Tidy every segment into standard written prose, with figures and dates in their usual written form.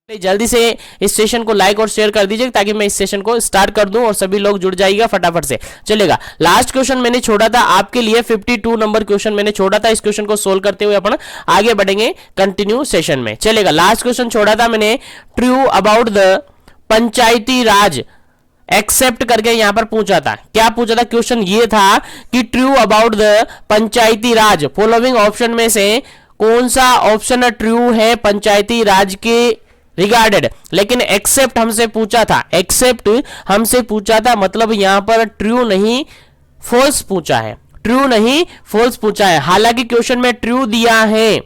जल्दी से इस सेशन को लाइक और शेयर कर दीजिए ताकि मैं इस सेशन को स्टार्ट कर दूं और सभी लोग जुड़ जाइएगा फटाफट से। चलेगा, लास्ट क्वेश्चन मैंने छोड़ा था आपके लिए, 52 नंबर क्वेश्चन मैंने छोड़ा था। इस क्वेश्चन को सोल्व करते हुए अपन आगे बढ़ेंगे कंटिन्यू सेशन में। चलेगा, लास्ट क्वेश्चन छोड़ा था मैंने, true about the panchayati raj except करके यहां पर पूछा था। क्या पूछा था? क्वेश्चन ये था कि true about the panchayati Raj, following option में से कौन सा ऑप्शन ट्रू है पंचायती राज के रिगार्डेड। लेकिन एक्सेप्ट हमसे पूछा था, एक्सेप्ट हमसे पूछा था, मतलब यहां पर ट्रू नहीं फॉल्स पूछा है, ट्रू नहीं फॉल्स पूछा है। हालांकि क्वेश्चन में ट्रू दिया है,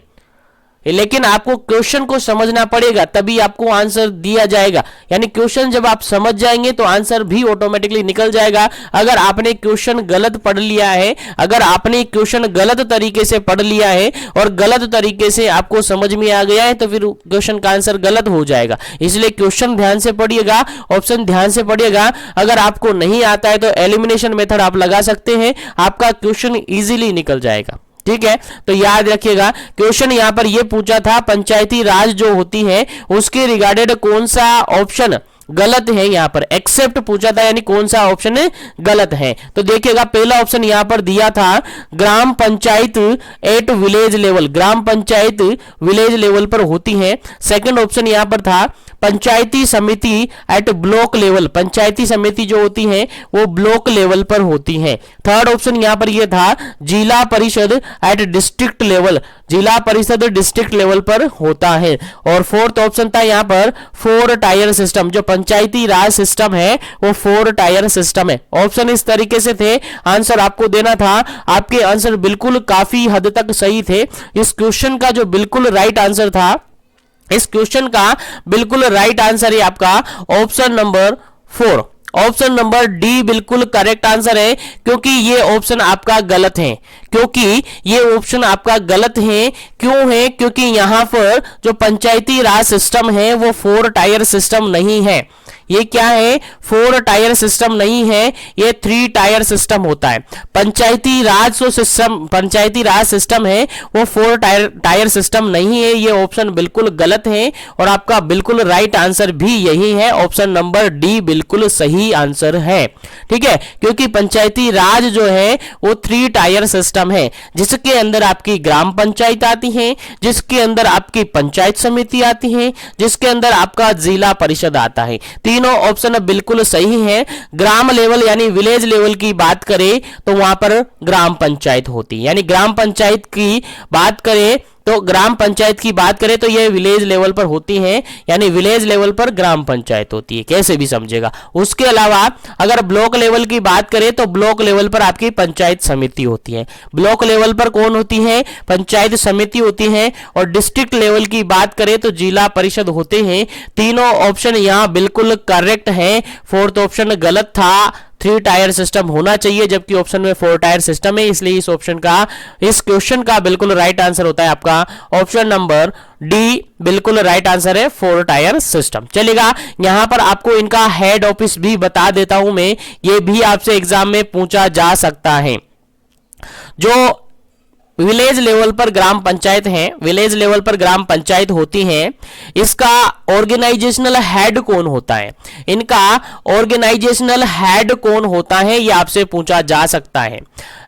लेकिन आपको क्वेश्चन को समझना पड़ेगा तभी आपको आंसर दिया जाएगा। यानी क्वेश्चन जब आप समझ जाएंगे तो आंसर भी ऑटोमेटिकली निकल जाएगा। अगर आपने क्वेश्चन गलत पढ़ लिया है, अगर आपने क्वेश्चन गलत तरीके से पढ़ लिया है और गलत तरीके से आपको समझ में आ गया है तो फिर क्वेश्चन का आंसर गलत हो जाएगा। इसलिए क्वेश्चन ध्यान से पढ़िएगा, ऑप्शन ध्यान से पढ़िएगा। अगर आपको नहीं आता है तो एलिमिनेशन मेथड आप लगा सकते हैं, आपका क्वेश्चन इजीली निकल जाएगा। ठीक है, तो याद रखिएगा क्वेश्चन यहां पर यह पूछा था पंचायती राज जो होती है उसके रिगार्डेड कौन सा ऑप्शन गलत है। यहां पर एक्सेप्ट पूछा था, यानी कौन सा ऑप्शन गलत है। तो देखिएगा पहला ऑप्शन यहां पर दिया था gram panchayat at village level, gram panchayat village level पर होती है। सेकंड ऑप्शन यहां पर था पंचायती समिति एट ब्लॉक लेवल, पंचायती समिति जो होती है वो ब्लॉक लेवल पर होती है। थर्ड ऑप्शन यहां पर यह था जिला परिषद एट डिस्ट्रिक्ट लेवल, जिला परिषद डिस्ट्रिक्ट लेवल पर होता है। और फोर्थ ऑप्शन था यहां पर 4 टायर सिस्टम, जो पंचायती राज सिस्टम है वो 4 टायर सिस्टम है। ऑप्शन इस तरीके से थे, आंसर आपको देना था। आपके आंसर बिल्कुल काफी हद तक सही थे। इस क्वेश्चन का जो बिल्कुल राइट आंसर था, इस क्वेश्चन का बिल्कुल राइट आंसर है आपका option number 4, option number D बिल्कुल करेक्ट आंसर है। क्योंकि ये ऑप्शन आपका गलत है, क्योंकि ये ऑप्शन आपका गलत है। क्यों है? क्योंकि यहां पर जो पंचायती राज सिस्टम है वो 4 टायर सिस्टम नहीं है। ये क्या है? 4 टायर सिस्टम नहीं है, ये 3 टायर सिस्टम होता है। पंचायती राज जो सिस्टम, पंचायती राज सिस्टम है वो 4 टायर सिस्टम नहीं है। ये ऑप्शन बिल्कुल गलत है और आपका बिल्कुल राइट आंसर भी यही है, ऑप्शन नंबर डी बिल्कुल सही आंसर है। ठीक है, क्योंकि पंचायती राज जो है वो 3 टायर सिस्टम है, जिसके अंदर आपकी ग्राम पंचायत आती है, जिसके अंदर आपकी पंचायत समिति आती है, जिसके अंदर आपका जिला परिषद आता है। तीनों ऑप्शन बिल्कुल सही है। ग्राम लेवल यानी विलेज लेवल की बात करें तो वहां पर ग्राम पंचायत होती है, यानी ग्राम पंचायत की बात करें तो ग्राम पंचायत की बात करें तो ये विलेज लेवल पर होती है, यानी विलेज लेवल पर ग्राम पंचायत होती है, कैसे भी समझेगा। उसके अलावा अगर ब्लॉक लेवल की बात करें तो ब्लॉक लेवल पर आपकी पंचायत समिति होती है। ब्लॉक लेवल पर कौन होती है? पंचायत समिति होती है। और डिस्ट्रिक्ट लेवल की बात करें तो जिला परिषद होते हैं। तीनों ऑप्शन यहां बिल्कुल करेक्ट है, फोर्थ ऑप्शन गलत था। 3 टायर सिस्टम होना चाहिए जबकि ऑप्शन में 4 टायर सिस्टम है, इसलिए इस ऑप्शन का, इस क्वेश्चन का बिल्कुल राइट आंसर होता है आपका ऑप्शन नंबर डी बिल्कुल राइट आंसर है, 4 टायर सिस्टम। चलेगा, यहां पर आपको इनका हेड ऑफिस भी बता देता हूं मैं, ये भी आपसे एग्जाम में पूछा जा सकता है। जो विलेज लेवल पर ग्राम पंचायत है, विलेज लेवल पर ग्राम पंचायत होती है, इसका ऑर्गेनाइजेशनल हेड कौन होता है? इनका ऑर्गेनाइजेशनल हेड कौन होता है ये आपसे पूछा जा सकता है।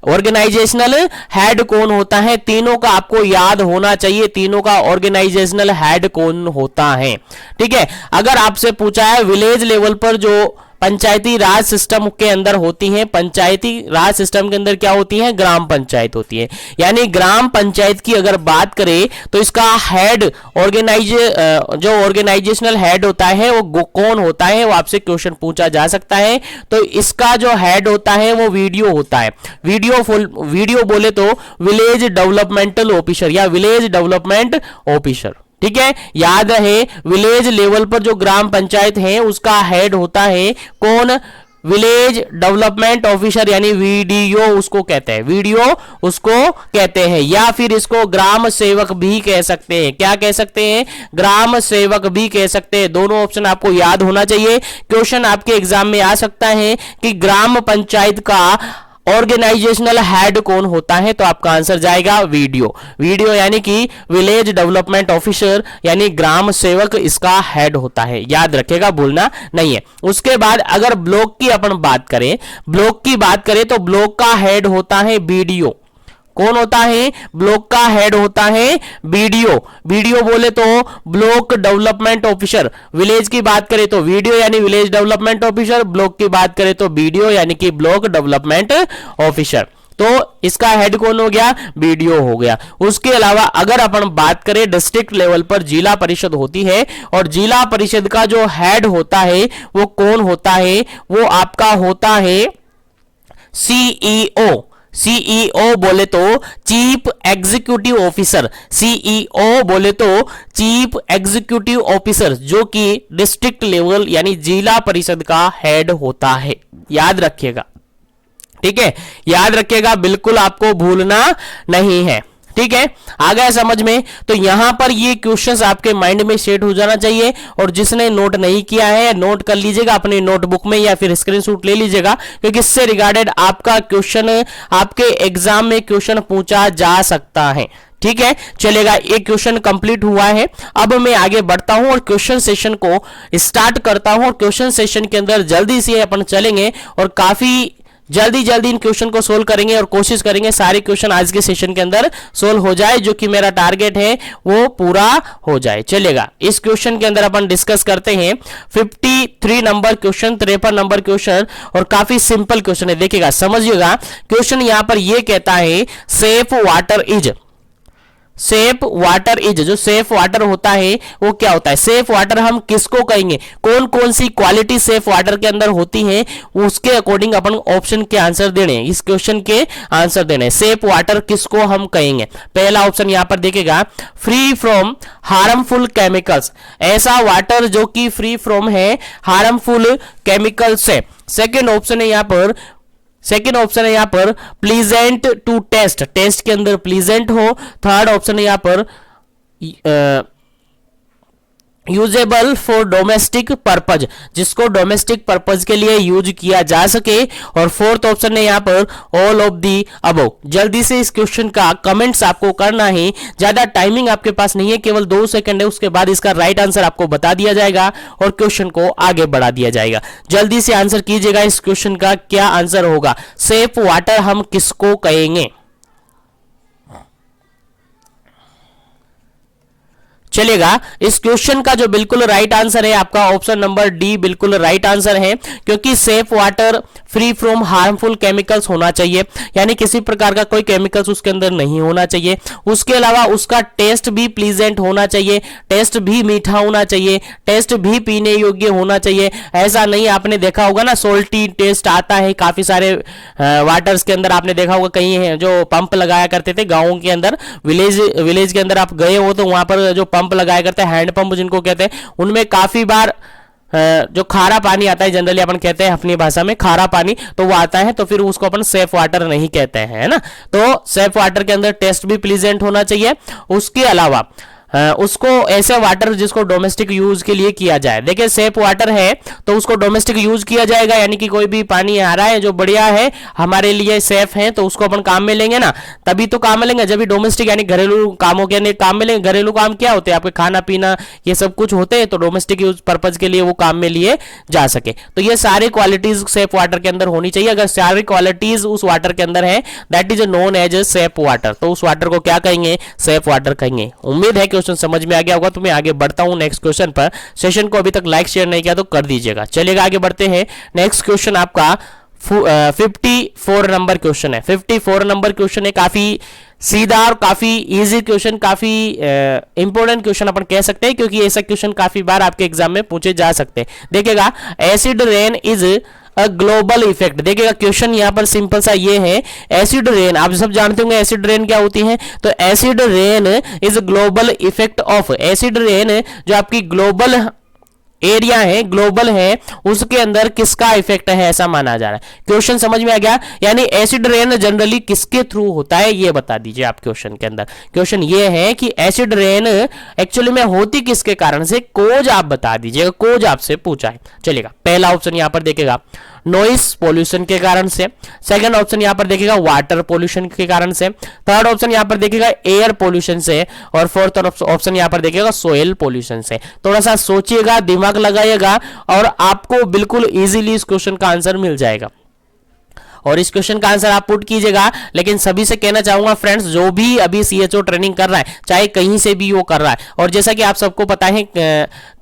ऑर्गेनाइजेशनल हेड कौन होता है? तीनों का आपको याद होना चाहिए, तीनों का ऑर्गेनाइजेशनल हेड कौन होता है। ठीक है, अगर आपसे पूछा है विलेज लेवल पर जो पंचायती राज सिस्टम के अंदर होती है, पंचायती राज सिस्टम के अंदर क्या होती है? ग्राम पंचायत होती है। यानी ग्राम पंचायत की अगर बात करें तो इसका हेड जो ऑर्गेनाइजेशनल हेड होता है वो कौन होता है, वो आपसे क्वेश्चन पूछा जा सकता है। तो इसका जो हेड होता है वो वीडियो होता है। वीडियो बोले तो विलेज डेवलपमेंटल ऑफिसर या विलेज डेवलपमेंट ऑफिसर। ठीक है, याद रहे विलेज लेवल पर जो ग्राम पंचायत है उसका हेड होता है कौन? विलेज डेवलपमेंट ऑफिसर, यानी वीडीओ उसको कहते हैं, वीडियो उसको कहते हैं, या फिर इसको ग्राम सेवक भी कह सकते हैं। क्या कह सकते हैं? ग्राम सेवक भी कह सकते हैं। दोनों ऑप्शन आपको याद होना चाहिए। क्वेश्चन आपके एग्जाम में आ सकता है कि ग्राम पंचायत का ऑर्गेनाइजेशनल हेड कौन होता है? तो आपका आंसर जाएगा वीडियो। वीडियो यानी कि विलेज डेवलपमेंट ऑफिसर यानी ग्राम सेवक इसका हेड होता है, याद रखिएगा, भूलना नहीं है। उसके बाद अगर ब्लॉक की अपन बात करें, ब्लॉक की बात करें तो ब्लॉक का हेड होता है बीडीओ। कौन होता है? ब्लॉक का हेड होता है बीडीओ। बीडीओ बोले तो ब्लॉक डेवलपमेंट ऑफिसर। विलेज की बात करें तो वीडियो यानी विलेज डेवलपमेंट ऑफिसर, ब्लॉक की बात करें तो बीडीओ यानी कि ब्लॉक डेवलपमेंट ऑफिसर। तो इसका हेड कौन हो गया? बीडीओ हो गया। उसके अलावा अगर अपन बात करें डिस्ट्रिक्ट लेवल पर जिला परिषद होती है, और जिला परिषद का जो हेड होता है वो कौन होता है? वो आपका होता है सीईओ। सीईओ बोले तो चीफ एग्जीक्यूटिव ऑफिसर। सीईओ बोले तो चीफ एग्जीक्यूटिव ऑफिसर, जो कि डिस्ट्रिक्ट लेवल यानी जिला परिषद का हेड होता है, याद रखिएगा। ठीक है, याद रखिएगा, बिल्कुल आपको भूलना नहीं है। ठीक है, आ गया समझ में? तो यहां पर ये क्वेश्चंस आपके माइंड में सेट हो जाना चाहिए, और जिसने नोट नहीं किया है नोट कर लीजिएगा अपनी नोटबुक में या फिर स्क्रीनशॉट ले लीजिएगा, क्योंकि इससे रिगार्डेड आपका क्वेश्चन आपके एग्जाम में क्वेश्चन पूछा जा सकता है। ठीक है, चलेगा, एक क्वेश्चन कंप्लीट हुआ है। अब मैं आगे बढ़ता हूं और क्वेश्चन सेशन को स्टार्ट करता हूं, और क्वेश्चन सेशन के अंदर जल्दी से अपन चलेंगे और काफी जल्दी जल्दी इन क्वेश्चन को सोल्व करेंगे, और कोशिश करेंगे सारे क्वेश्चन आज के सेशन के अंदर सोल्व हो जाए, जो कि मेरा टारगेट है वो पूरा हो जाए। चलेगा, इस क्वेश्चन के अंदर अपन डिस्कस करते हैं 53 नंबर क्वेश्चन, 53 नंबर क्वेश्चन, और काफी सिंपल क्वेश्चन है। देखिएगा, समझिएगा, क्वेश्चन यहां पर ये कहता है safe water is. Safe water is, जो सेफ वाटर होता है वो क्या होता है? सेफ वाटर हम किसको कहेंगे? कौन कौन सी क्वालिटी सेफ वाटर के अंदर होती है, उसके अकॉर्डिंग अपन ऑप्शन के आंसर देने, इस क्वेश्चन के आंसर देने। सेफ वाटर किसको हम कहेंगे? पहला ऑप्शन यहां पर देखेगा, फ्री फ्रॉम हार्मफुल केमिकल्स, ऐसा वाटर जो कि फ्री फ्रॉम है हार्मफुल केमिकल से। सेकेंड ऑप्शन है यहां पर, सेकेंड ऑप्शन है यहां पर प्लीजेंट टू टेस्ट, टेस्ट के अंदर प्लीजेंट हो। थर्ड ऑप्शन है यहां पर यूजेबल फॉर डोमेस्टिक पर्पज, जिसको डोमेस्टिक पर्पज के लिए यूज किया जा सके। और फोर्थ ऑप्शन है यहां पर ऑल ऑफ दी अबव। जल्दी से इस क्वेश्चन का कमेंट्स आपको करना है, ज्यादा टाइमिंग आपके पास नहीं है, केवल 2 सेकंड है, उसके बाद इसका राइट आंसर आपको बता दिया जाएगा और क्वेश्चन को आगे बढ़ा दिया जाएगा। जल्दी से आंसर कीजिएगा, इस क्वेश्चन का क्या आंसर होगा? सेफ वाटर हम किसको कहेंगे? चलेगा, इस क्वेश्चन का जो बिल्कुल राइट आंसर है आपका ऑप्शन नंबर डी बिल्कुल राइट आंसर है, क्योंकि safe water free from harmful chemicals होना चाहिए, यानी किसी प्रकार का कोई केमिकल्स उसके अंदर नहीं होना चाहिए। उसके अलावा उसका टेस्ट भी प्लीजेंट होना चाहिए, टेस्ट भी मीठा होना चाहिए, टेस्ट भी पीने योग्य होना चाहिए। ऐसा नहीं, आपने देखा होगा ना सोल्टी टेस्ट आता है काफी सारे वाटर्स के अंदर, आपने देखा होगा कहीं जो पंप लगाया करते थे गाँव के अंदर, विलेज के अंदर आप गए हो तो वहां पर जो पंप लगाया करते हैं, हैंड पंप जिनको कहते हैं, उनमें काफी बार जो खारा पानी आता है, जनरली अपन कहते हैं अपनी भाषा में खारा पानी, तो वो आता है, तो फिर उसको अपन सेफ वाटर नहीं कहते हैं, है ना। तो सेफ वाटर के अंदर टेस्ट भी प्लीजेंट होना चाहिए। उसके अलावा उसको ऐसे वाटर जिसको डोमेस्टिक यूज के लिए किया जाए। देखिए, सेफ वाटर है तो उसको डोमेस्टिक यूज किया जाएगा, यानी कि कोई भी पानी आ रहा है जो बढ़िया है, हमारे लिए सेफ है, तो उसको अपन काम में लेंगे ना, तभी तो काम में लेंगे जब भी डोमेस्टिक यानी घरेलू कामों के काम में लेंगे। घरेलू काम क्या होते हैं? आपके खाना पीना ये सब कुछ होते हैं, तो डोमेस्टिक यूज पर्पज के लिए वो काम में लिए जा सके। तो ये सारी क्वालिटीज सेफ वाटर के अंदर होनी चाहिए। अगर सारी क्वालिटीज उस वाटर के अंदर है, that is known as safe water, तो उस वाटर को क्या कहेंगे? सेफ वाटर कहेंगे। उम्मीद है कि समझ में आ गया होगा। तो मैं आगे बढ़ता हूं नेक्स्ट क्वेश्चन पर। सेशन को अभी तक लाइक शेयर नहीं किया तो कर दीजिएगा। चलिएगा, आगे बढ़ते हैं। नेक्स्ट क्वेश्चन आपका 54 नंबर क्वेश्चन है। 54 नंबर क्वेश्चन है, काफी सीधा और काफी इजी क्वेश्चन, काफी इंपॉर्टेंट क्वेश्चन अपन कह सकते हैं, क्योंकि ऐसा क्वेश्चन काफी बार आपके एग्जाम में पूछे जा सकते हैं। देखिएगा, acid rain is a global effect. देखिएगा, क्वेश्चन यहां पर सिंपल सा ये है, एसिड रेन आप सब जानते होंगे एसिड रेन क्या होती है। तो acid rain is global effect of, acid rain जो आपकी ग्लोबल एरिया है, ग्लोबल है, उसके अंदर किसका इफेक्ट है ऐसा माना जा रहा है। क्वेश्चन समझ में आ गया? यानी एसिड रेन जनरली किसके थ्रू होता है ये बता दीजिए आप क्वेश्चन के अंदर। क्वेश्चन ये है कि एसिड रेन एक्चुअली में होती किसके कारण से, कोज आप बता दीजिएगा, कोज आपसे पूछा है। चलिएगा, पहला ऑप्शन यहां पर देखेगा, नॉइस पोल्यूशन के कारण से, सेकंड ऑप्शन यहां पर देखिएगा वाटर पोल्यूशन के कारण से, थर्ड ऑप्शन यहां पर देखिएगा एयर पोल्यूशन से, और फोर्थ ऑप्शन यहां पर देखिएगा सोइल पोल्यूशन से। थोड़ा सा सोचिएगा, दिमाग लगाइएगा और आपको बिल्कुल इजीली इस क्वेश्चन का आंसर मिल जाएगा। और इस क्वेश्चन का आंसर आप पुट कीजिएगा। लेकिन सभी से कहना चाहूंगा फ्रेंड्स, जो भी अभी सीएचओ ट्रेनिंग कर रहा है, चाहे कहीं से भी वो कर रहा है, और जैसा कि आप सबको पता है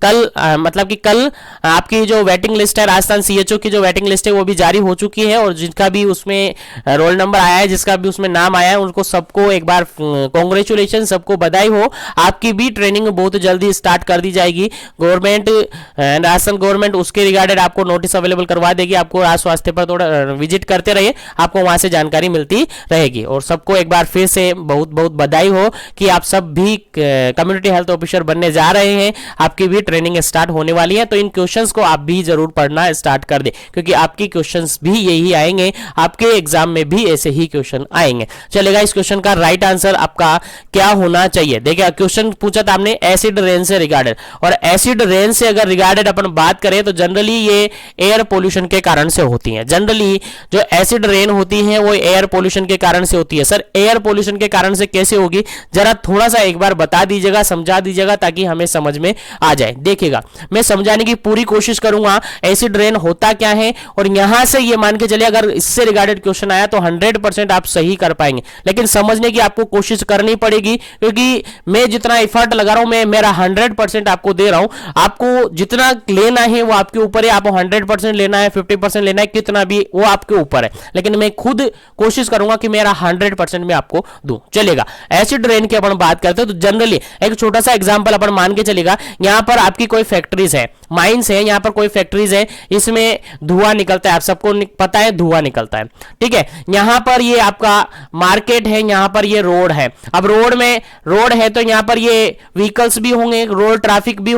कल मतलब कि कल आपकी जो वेटिंग लिस्ट है, राजस्थान सीएचओ की जो वेटिंग लिस्ट है वो भी जारी हो चुकी है, और जिनका भी उसमें रोल नंबर आया है, जिसका भी उसमें नाम आया है, उनको सबको एक बार कॉन्ग्रेचुलेशन, सबको बधाई हो। आपकी भी ट्रेनिंग बहुत जल्दी स्टार्ट कर दी जाएगी। गवर्नमेंट, राजस्थान गवर्नमेंट उसके रिगार्डेड आपको नोटिस अवेलेबल करवा देगी। आपको राज स्वास्थ्य पर थोड़ा विजिट करते रहिए, आपको वहां से जानकारी मिलती रहेगी। और सबको एक बार फिर से बहुत बहुत बधाई हो कि आप सब भी कम्युनिटी हेल्थ ऑफिसर बनने जा रहे हैं। आपकी भी ट्रेनिंग स्टार्ट होने वाली है, तो इन क्वेश्चंस को आप भी जरूर पढ़ना स्टार्ट कर दें, क्योंकि आपकी क्वेश्चंस भी यही आएंगे, आपके एग्जाम में भी ऐसे ही क्वेश्चन आएंगे। चलेगा, इस क्वेश्चन का राइट आंसर आपका क्या होना चाहिए? देखिए, क्वेश्चन पूछा था आपने एसिड रेन से रिगार्डेड, और एसिड रेन से अगर रिगार्डेड अपन बात करें तो जनरली ये एयर पोल्यूशन के कारण से होती है। जनरली जो एसिड रेन होती है वो एयर पोल्यूशन के कारण से होती है। सर, एयर पोल्यूशन के कारण से कैसे होगी, जरा थोड़ा सा एक बार बता दीजिएगा, समझा दीजिएगा, ताकि हमें समझ में आ जाए। देखिएगा, मैं समझाने की पूरी कोशिश करूंगा एसिड रेन होता क्या है, और यहां से ये मान के चलिए अगर इससे रिगार्डेड क्वेश्चन आया तो 100% आप सही कर पाएंगे। लेकिन समझने की आपको कोशिश करनी पड़ेगी, क्योंकि मैं जितना एफर्ट लगा रहा हूं, मैं मेरा 100% आपको दे रहा हूं। आपको जितना लेना है वो आपके ऊपर है, आपको 100% लेना है, 50% लेना है, कितना भी वो आपके ऊपर है। लेकिन मैं खुद कोशिश करूंगा कि मेरा 100% में आपको दूं। चलेगा, एसिड रेन की अपन बात करते हैं तो जनरली एक छोटा सा एग्जांपल अपन मान के चलेगा। यहां पर आपकी कोई फैक्ट्रीज है, माइंस है, यहां पर कोई फैक्ट्रीज है, इसमें धुआं निकलता है, आप सबको पता है धुआं निकलता है, ठीक है। यहां पर ये आपका मार्केट है, यहां पर ये रोड है। अब रोड है तो यहां पर ये व्हीकल्स भी होंगे, रोड ट्रैफिक भी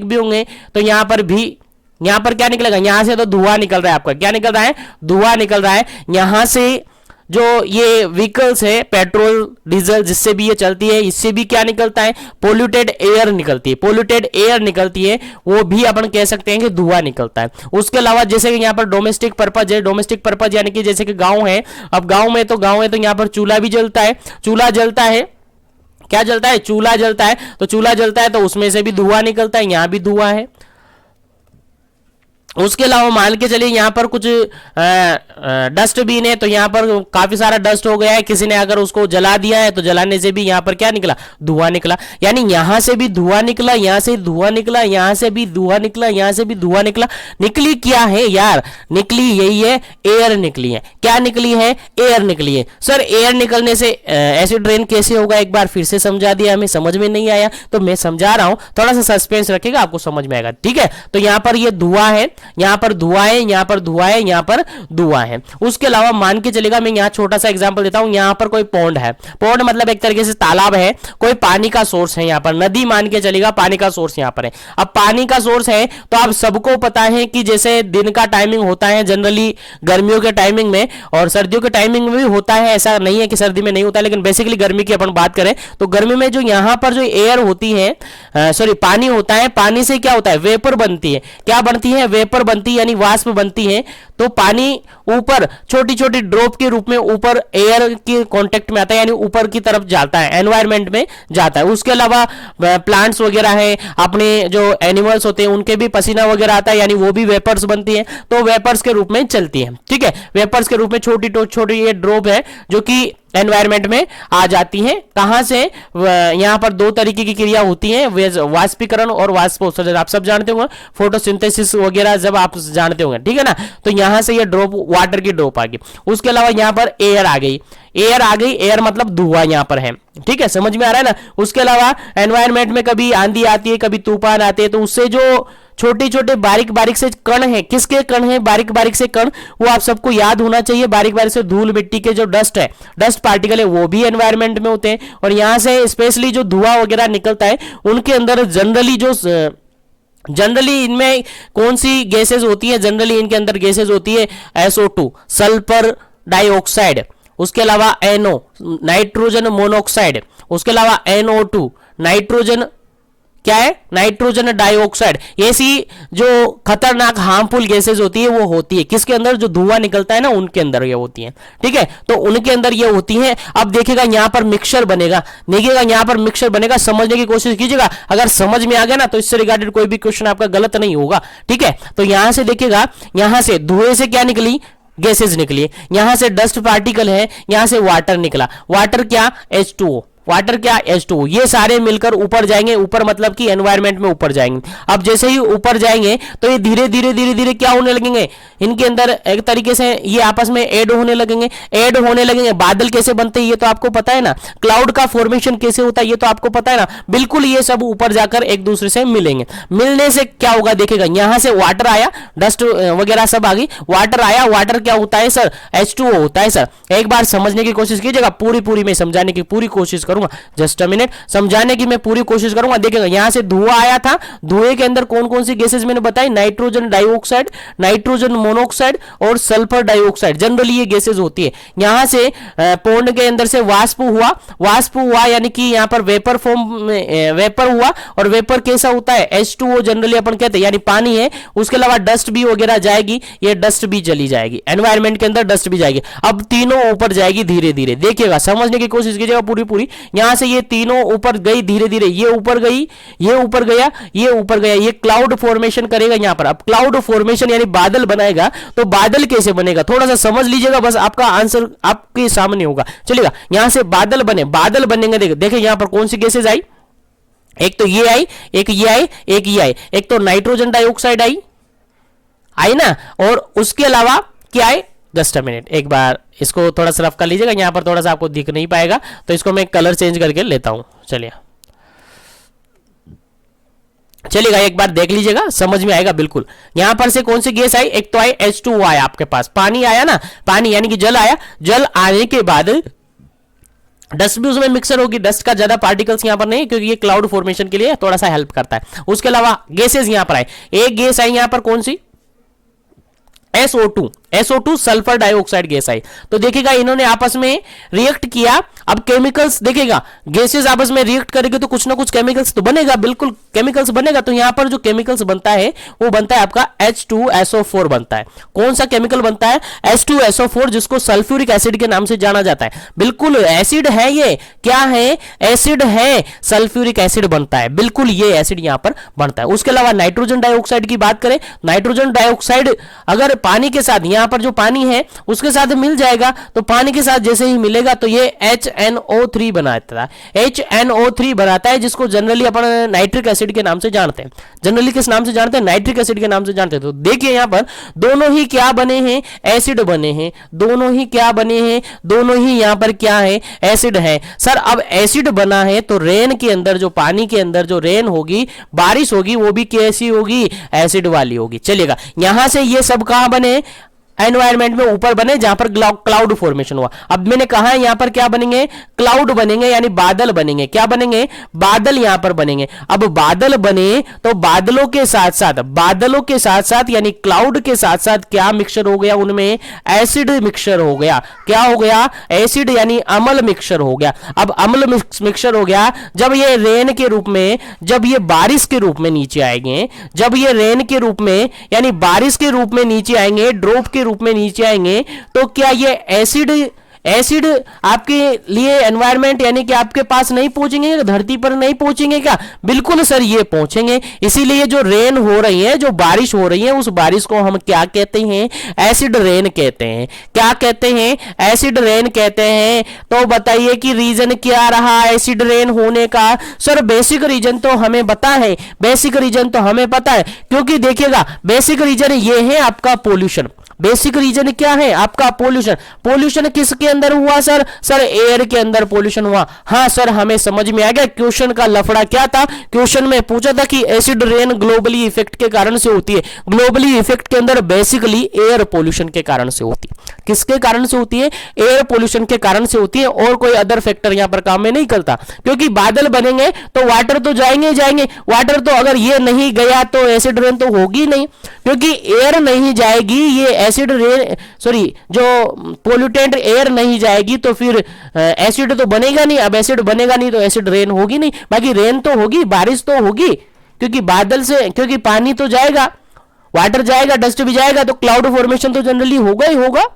होंगे, तो यहां पर क्या निकलेगा? यहां से तो धुआं निकल रहा है। आपका क्या निकल रहा है? धुआं निकल रहा है। यहां से जो ये व्हीकल्स है, पेट्रोल डीजल जिससे भी ये चलती है, इससे भी क्या निकलता है? पोल्यूटेड एयर निकलती है, वो भी अपन कह सकते हैं कि धुआं निकलता है। उसके अलावा जैसे कि यहाँ पर डोमेस्टिक पर्पज यानी कि जैसे कि गांव है, अब गांव में तो यहाँ पर चूल्हा भी जलता है, क्या जलता है? चूल्हा जलता है। तो चूल्हा जलता है तो उसमें से भी धुआं निकलता है, यहां भी धुआं है। उसके अलावा मान के चलिए यहाँ पर कुछ डस्टबिन है, तो यहाँ पर काफी सारा डस्ट हो गया है, किसी ने अगर उसको जला दिया है तो जलाने से भी यहाँ पर क्या निकला? धुआं निकला। यानी यहां से भी धुआं निकला, यहां से धुआं निकला, यहां से भी धुआं निकला, यहां से भी धुआं निकला। निकली क्या है यार? निकली यही है, एयर निकली है। क्या निकली है? एयर निकली है। सर, एयर निकलने से एसिड रेन कैसे होगा? एक बार फिर से समझा दिया, हमें समझ में नहीं आया तो मैं समझा रहा हूं, थोड़ा सा सस्पेंस रखिएगा, आपको समझ में आएगा, ठीक है। तो यहां पर ये धुआं है, यहां पर धुआं है, यहां पर धुआं है, यहां पर धुआं है। उसके अलावा मान के चलेगा, मैं यहां छोटा सा एग्जांपल देता हूं। यहां पर कोई पौंड है, पौंड मतलब एक तरीके से तालाब है, कोई पानी का सोर्स है, यहां पर नदी मान के चलेगा, पानी का सोर्स यहां पर है। अब पानी का सोर्स है तो आप सबको पता है कि जैसे दिन का टाइमिंग होता है जनरली गर्मियों के टाइमिंग में, और सर्दियों के टाइमिंग में भी होता है, ऐसा नहीं है कि सर्दी में नहीं होता, लेकिन बेसिकली गर्मी की अपन बात करें तो गर्मी में जो यहां पर जो एयर होती है, पानी होता है, पानी से क्या होता है? वेपर बनती है। क्या बनती है? वेपर बनती है, यानी वाष्प बनती है। तो पानी ऊपर छोटी छोटी ड्रॉप के रूप में ऊपर एयर के कांटेक्ट में आता है, यानी ऊपर की तरफ जाता है, एनवायरनमेंट में जाता है। उसके अलावा प्लांट्स वगैरह है, अपने जो एनिमल्स होते हैं उनके भी पसीना वगैरह आता है, यानी वो भी वेपर्स बनती है, तो वेपर्स के रूप में चलती है, ठीक है। वेपर्स के रूप में छोटी छोटी ये ड्रॉप है जो कि एनवायरनमेंट में आ जाती है। कहां से? यहां पर दो तरीके की क्रिया होती है, वाष्पीकरण और वाष्पोत्सर्जन। आप सब जानते होंगे, फोटोसिंथेसिस वगैरह जब आप जानते होंगे, ठीक है ना। तो यहां से ये ड्रॉप, वाटर की ड्रॉप आ गई। उसके अलावा यहां पर एयर आ गई, एयर मतलब धुआं यहां पर है, ठीक है, समझ में आ रहा है ना। उसके अलावा एनवायरनमेंट में कभी आंधी आती है, कभी तूफान आते हैं, तो उससे जो छोटे छोटे बारीक बारीक से कण है, किसके कण है? बारीक बारीक से कण, वो आप सबको याद होना चाहिए। बारीक बारीक से धूल मिट्टी के जो डस्ट है, डस्ट पार्टिकल है, वो भी एनवायरनमेंट में होते हैं। और यहां से स्पेशली जो धुआं वगैरह निकलता है, उनके अंदर जनरली इनमें कौन सी गैसेज होती है? जनरली इनके अंदर गैसेज होती है SO2, सल्फर डाइऑक्साइड, उसके अलावा NO, नाइट्रोजन मोनोऑक्साइड, उसके अलावा NO2, नाइट्रोजन क्या है, नाइट्रोजन डाइऑक्साइड। ऐसी जो खतरनाक हार्मफुल गैसेज होती है वो होती है किसके अंदर, जो धुआं निकलता है ना उनके अंदर ये होती है, ठीक है, तो उनके अंदर ये होती है। अब देखिएगा यहां पर मिक्सचर बनेगा, देखिएगा यहां पर मिक्सचर बनेगा, समझने की कोशिश कीजिएगा, अगर समझ में आ गया ना तो इससे रिगार्डेड कोई भी क्वेश्चन आपका गलत नहीं होगा, ठीक है। तो यहां से देखिएगा, यहां से धुएं से क्या निकली, गैसेज निकली, यहां से डस्ट पार्टिकल है, यहां से वाटर निकला, वाटर क्या, H2O, वाटर क्या, H2O, ये सारे मिलकर ऊपर जाएंगे, ऊपर मतलब कि एनवायरनमेंट में ऊपर जाएंगे। अब जैसे ही ऊपर जाएंगे तो ये धीरे धीरे धीरे धीरे क्या होने लगेंगे, इनके अंदर एक तरीके से ये आपस में ऐड होने लगेंगे, ऐड होने लगेंगे। बादल कैसे बनते हैं ये तो आपको पता है ना, क्लाउड का फॉर्मेशन कैसे होता है ये तो आपको पता है ना, बिल्कुल ये सब ऊपर जाकर एक दूसरे से मिलेंगे। मिलने से क्या होगा, देखेगा यहां से वाटर आया, डस्ट वगैरह सब आ गई, वाटर आया, वाटर क्या होता है सर, H2O होता है सर। एक बार समझने की कोशिश कीजिएगा, पूरी मैं समझाने की पूरी कोशिश करूंगा, जस्ट अ मिनट, समझाने की मैं पूरी कोशिश करूंगा। देखिएगा यहां से धुआं आया था, धुएं के अंदर कौन कौन सी गैसेज मैंने बताई, नाइट्रोजन डाइऑक्साइड, नाइट्रोजन मोनोऑक्साइड और सल्फर डाइऑक्साइड, जनरली ये गैसेज होती है। यहां से पौंड के अंदर से वाष्प हुआ यानी कि यहां पर वेपर फॉर्म में वेपर हुआ, और वेपर कैसा होता है, H2O जनरली अपन कहते हैं, यानी पानी है। उसके अलावा डस्ट भी वगैरह जाएगी, ये डस्ट भी चली जाएगी, एनवायरमेंट के अंदर डस्ट भी जाएगी। अब तीनों ऊपर जाएगी धीरे धीरे, देखिएगा समझने की कोशिश कीजिएगा पूरी। यहां से ये तीनों ऊपर गई धीरे धीरे, ये ऊपर गई, ये ऊपर गया, ये ऊपर गया, ये क्लाउड फॉर्मेशन करेगा यहां पर। अब क्लाउड फॉर्मेशन यानी बादल बनाएगा, तो बादल कैसे बनेगा थोड़ा सा समझ लीजिएगा, बस आपका आंसर आपके सामने होगा, चलेगा। यहां से बादल बनेंगे, देखें यहां पर कौन सी गैसेज आई, एक तो ये आई, एक ये आई, एक ये आई, एक तो नाइट्रोजन डाइऑक्साइड आई ना, और उसके अलावा क्या है, जस्ट अ मिनट, एक बार इसको थोड़ा सा रफ कर लीजिएगा, यहां पर थोड़ा सा आपको दिख नहीं पाएगा तो इसको मैं कलर चेंज करके लेता हूं, चलिएगा एक बार देख लीजिएगा, समझ में आएगा बिल्कुल। यहां पर से कौन सी गैस आई, एक तो आई H2O आया आपके पास, पानी आया ना, पानी यानी कि जल आया, जल आने के बाद डस्ट भी उसमें मिक्सर होगी, डस्ट का ज्यादा पार्टिकल्स यहां पर नहीं क्योंकि ये क्लाउड फॉर्मेशन के लिए थोड़ा सा हेल्प करता है। उसके अलावा गैसेज यहां पर आए, एक गैस आई यहां पर कौन सी, SO2 सल्फर डाइऑक्साइड गैस आई। तो देखिएगा इन्होंने आपस में रिएक्ट किया। अब केमिकल्स देखिएगा, गैसेस आपस में रिएक्ट करेंगे तो कुछ ना कुछ केमिकल्स तो बनेगा, बिल्कुल केमिकल्स बनेगा। तो यहां पर जो केमिकल्स बनता है वो बनता है आपका H2SO4 बनता है। कौन सा केमिकल बनता है, H2SO4, जिसको सल्फ्यूरिक एसिड के नाम से जाना जाता है। बिल्कुल एसिड है, ये क्या है, एसिड है, सल्फ्यूरिक एसिड बनता है, बिल्कुल ये एसिड यहां पर बनता है। उसके अलावा नाइट्रोजन डाइऑक्साइड की बात करें, नाइट्रोजन डाइऑक्साइड अगर पानी के साथ, यहां पर जो पानी है उसके साथ मिल जाएगा, तो पानी के साथ जैसे ही मिलेगा तो ये HNO3 बनाता है, HNO3 बनाता है, जिसको जनरली अपन नाइट्रिक एसिड के नाम से जानते हैं। जनरली किस नाम से जानते हैं, नाइट्रिक एसिड के नाम से जानते हैं। तो देखिए यहां पर दोनों ही क्या बने हैं, एसिड बने हैं, दोनों ही क्या बने हैं, दोनों ही यहां पर क्या है, एसिड है। सर अब एसिड बना है तो रेन के अंदर, जो पानी के अंदर जो रेन होगी, बारिश होगी, वो भी कैसी होगी, एसिड वाली होगी। चलिएगा यहां से ये सब कहां बने, एनवायरमेंट में ऊपर बने जहां पर क्लाउड फॉर्मेशन हुआ। अब मैंने कहा यहां पर क्या बनेंगे, क्लाउड बनेंगे, यानी बादल बनेंगे। क्या बनेंगे, बादल यहां पर बनेंगे। अब बादल बने तो बादलों के साथ साथ यानी क्लाउड के साथ साथ क्या मिक्सचर हो गया, उनमें एसिड मिक्सचर हो गया। क्या हो गया, एसिड यानी अम्ल मिक्सचर हो गया। अब अम्ल मिक्सचर हो गया, जब ये रेन के रूप में, जब ये बारिश के रूप में नीचे आएंगे, जब ये रेन के रूप में यानी बारिश के रूप में नीचे आएंगे, ड्रॉप के रूप में नीचे आएंगे, तो क्या ये एसिड आपके लिए एनवायरनमेंट यानी कि आपके पास नहीं पहुंचेंगे, धरती पर नहीं पहुंचेंगे क्या, बिल्कुल सर ये पहुंचेंगे। इसीलिए जो रेन हो रही है, जो बारिश हो रही है, उस बारिश को हम क्या कहते हैं, एसिड रेन कहते हैं। क्या कहते हैं, एसिड रेन कहते हैं। तो बताइए कि रीजन क्या रहा एसिड रेन होने का। सर बेसिक रीजन तो हमें पता है, बेसिक रीजन तो हमें पता है, क्योंकि देखिएगा बेसिक रीजन ये है आपका पोल्यूशन। बेसिक रीजन क्या है आपका, पोल्यूशन। पोल्यूशन किसके अंदर हुआ सर, एयर के अंदर पोल्यूशन हुआ। हाँ सर हमें समझ में आ गया, क्वेश्चन का लफड़ा क्या था। क्वेश्चन में पूछा था कि एसिड रेन ग्लोबली इफेक्ट के कारण से होती है। ग्लोबली इफेक्ट के अंदर बेसिकली एयर पोल्यूशन के कारण से होती है। किसके कारण से होती है, एयर पोल्यूशन के कारण से होती है, और कोई अदर फैक्टर यहां पर काम में नहीं करता। क्योंकि बादल बनेंगे तो वाटर तो जाएंगे, वाटर तो अगर ये नहीं गया तो एसिड रेन तो होगी नहीं, क्योंकि एयर नहीं जाएगी, ये एसिड रेन जो पोल्यूटेंट एयर नहीं जाएगी तो फिर एसिड तो बनेगा नहीं। अब एसिड बनेगा नहीं तो एसिड रेन होगी नहीं। बाकी रेन तो होगी, बारिश तो होगी, क्योंकि बादल से, क्योंकि पानी तो जाएगा, वाटर जाएगा, डस्ट भी जाएगा, तो क्लाउड फॉर्मेशन तो जनरली होगा ही होगा।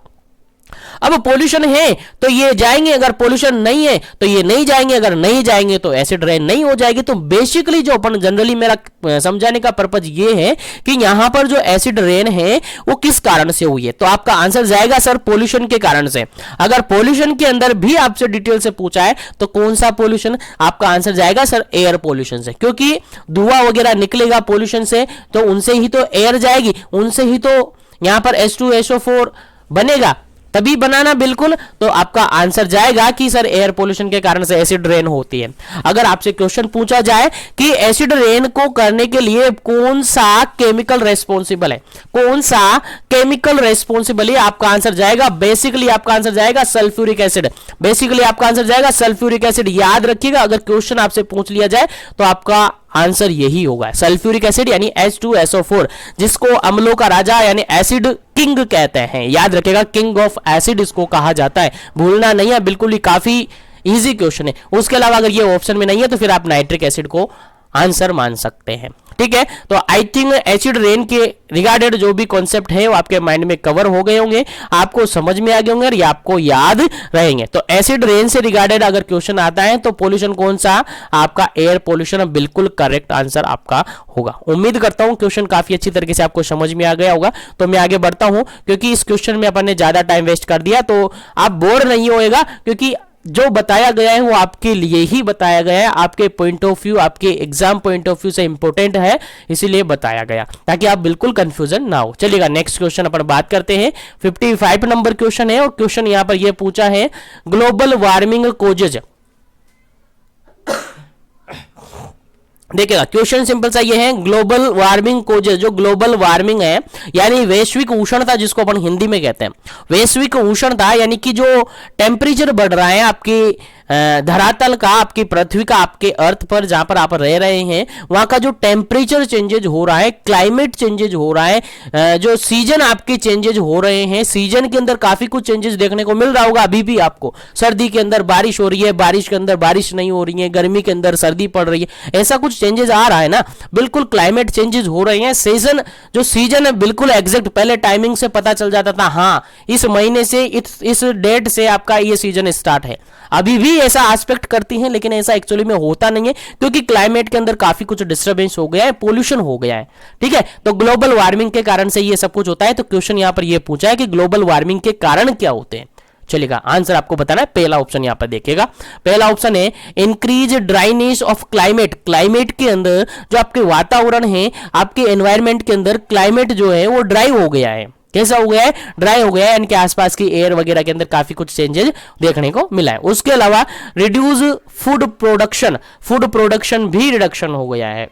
अब पोल्यूशन है तो ये जाएंगे, अगर पोल्यूशन नहीं है तो ये नहीं जाएंगे, अगर नहीं जाएंगे तो एसिड रेन नहीं हो जाएगी। तो बेसिकली जो अपन जनरली मेरा समझाने का पर्पज ये है कि यहां पर जो एसिड रेन है वो किस कारण से हुई है। तो आपका आंसर जाएगा सर पोल्यूशन के कारण से। अगर पोल्यूशन के अंदर भी आपसे डिटेल से पूछा है तो कौन सा पोल्यूशन, आपका आंसर जाएगा सर एयर पोल्यूशन से, क्योंकि धुआं वगैरह निकलेगा पोल्यूशन से तो उनसे ही तो एयर जाएगी, उनसे ही तो यहां पर H2SO4 बनेगा, तभी बनाना बिल्कुल। तो आपका आंसर जाएगा कि सर एयर पोल्यूशन के कारण से एसिड रेन होती है। अगर आपसे क्वेश्चन पूछा जाए कि एसिड रेन को करने के लिए कौन सा केमिकल रेस्पॉन्सिबल है, कौन सा केमिकल रेस्पॉन्सिबल है, आपका आंसर जाएगा बेसिकली, आपका आंसर जाएगा सल्फ्यूरिक एसिड। बेसिकली आपका आंसर जाएगा सल्फ्यूरिक एसिड। याद रखिएगा, अगर क्वेश्चन आपसे पूछ लिया जाए तो आपका आंसर यही होगा, सल्फ्यूरिक एसिड यानी H2SO4, जिसको अम्लों का राजा यानी एसिड किंग कहते हैं। याद रखिएगा, किंग ऑफ एसिड इसको कहा जाता है, भूलना नहीं है, बिल्कुल ही काफी इजी क्वेश्चन है। उसके अलावा अगर ये ऑप्शन में नहीं है तो फिर आप नाइट्रिक एसिड को आंसर मान सकते हैं। ठीक है, तो आई थिंक एसिड रेन के रिगार्डेड जो भी कॉन्सेप्ट है वो आपके माइंड में कवर हो गए होंगे, आपको समझ में आ गए होंगे और ये आपको याद रहेंगे। तो एसिड रेन से रिगार्डेड अगर क्वेश्चन आता है तो पोल्यूशन कौन सा, आपका एयर पोल्यूशन बिल्कुल करेक्ट आंसर आपका होगा। उम्मीद करता हूं क्वेश्चन काफी अच्छी तरीके से आपको समझ में आ गया होगा। तो मैं आगे बढ़ता हूं, क्योंकि इस क्वेश्चन में अपन ने ज्यादा टाइम वेस्ट कर दिया, तो आप बोर नहीं होएगा, क्योंकि जो बताया गया है वो आपके लिए ही बताया गया है, आपके पॉइंट ऑफ व्यू, आपके एग्जाम पॉइंट ऑफ व्यू से इंपॉर्टेंट है, इसीलिए बताया गया, ताकि आप बिल्कुल कंफ्यूजन ना हो। चलिएगा नेक्स्ट क्वेश्चन अपन बात करते हैं। 55 नंबर क्वेश्चन है और क्वेश्चन यहां पर यह पूछा है ग्लोबल वार्मिंग कोजेज। देखिएगा क्वेश्चन सिंपल सा ये है, ग्लोबल वार्मिंग कोजेज, जो ग्लोबल वार्मिंग है यानी वैश्विक उष्णता जिसको अपन हिंदी में कहते हैं, वैश्विक उष्णता यानी कि जो टेम्परेचर बढ़ रहा है आपकी धरातल का, आपकी पृथ्वी का, आपके अर्थ पर जहां पर आप रह रहे हैं वहां का जो टेम्परेचर चेंजेज हो रहा है, क्लाइमेट चेंजेज हो रहा है, जो सीजन आपके चेंजेज हो रहे हैं, सीजन के अंदर काफी कुछ चेंजेस देखने को मिल रहा होगा अभी भी आपको। सर्दी के अंदर बारिश हो रही है, बारिश के अंदर बारिश नहीं हो रही है, गर्मी के अंदर सर्दी पड़ रही है, ऐसा कुछ चेंजेस आ रहा है ना, बिल्कुल क्लाइमेट चेंजेस हो रहे हैं। सीजन, जो सीजन है बिल्कुल एग्जैक्ट पहले टाइमिंग से पता चल जाता था, हाँ इस महीने से इस डेट से आपका ये सीजन स्टार्ट है। अभी भी ऐसा एस्पेक्ट करती हैं, लेकिन ऐसा एक्चुअली में होता नहीं है, क्योंकि क्लाइमेट के अंदर काफी कुछ डिस्टर्बेंस हो गया है, पोल्यूशन हो गया है। ठीक है, तो ग्लोबल वार्मिंग के कारण से ये सब कुछ होता है। तो क्वेश्चन यहां पर ये पूछा है कि ग्लोबल वार्मिंग के कारण क्या होते हैं। चलिएगा आंसर आपको बताना है। पहला ऑप्शन यहां पर देखिएगा, पहला ऑप्शन है increase dryness of climate. Climate के अंदर जो आपके वातावरण है, आपके एनवायरमेंट के अंदर क्लाइमेट जो है वो ड्राई हो गया है। कैसा हो गया है? ड्राई हो गया है, इनके आसपास की एयर वगैरह के अंदर काफी कुछ चेंजेस देखने को मिला है। उसके अलावा reduce food production, food production भी रिडक्शन हो गया है,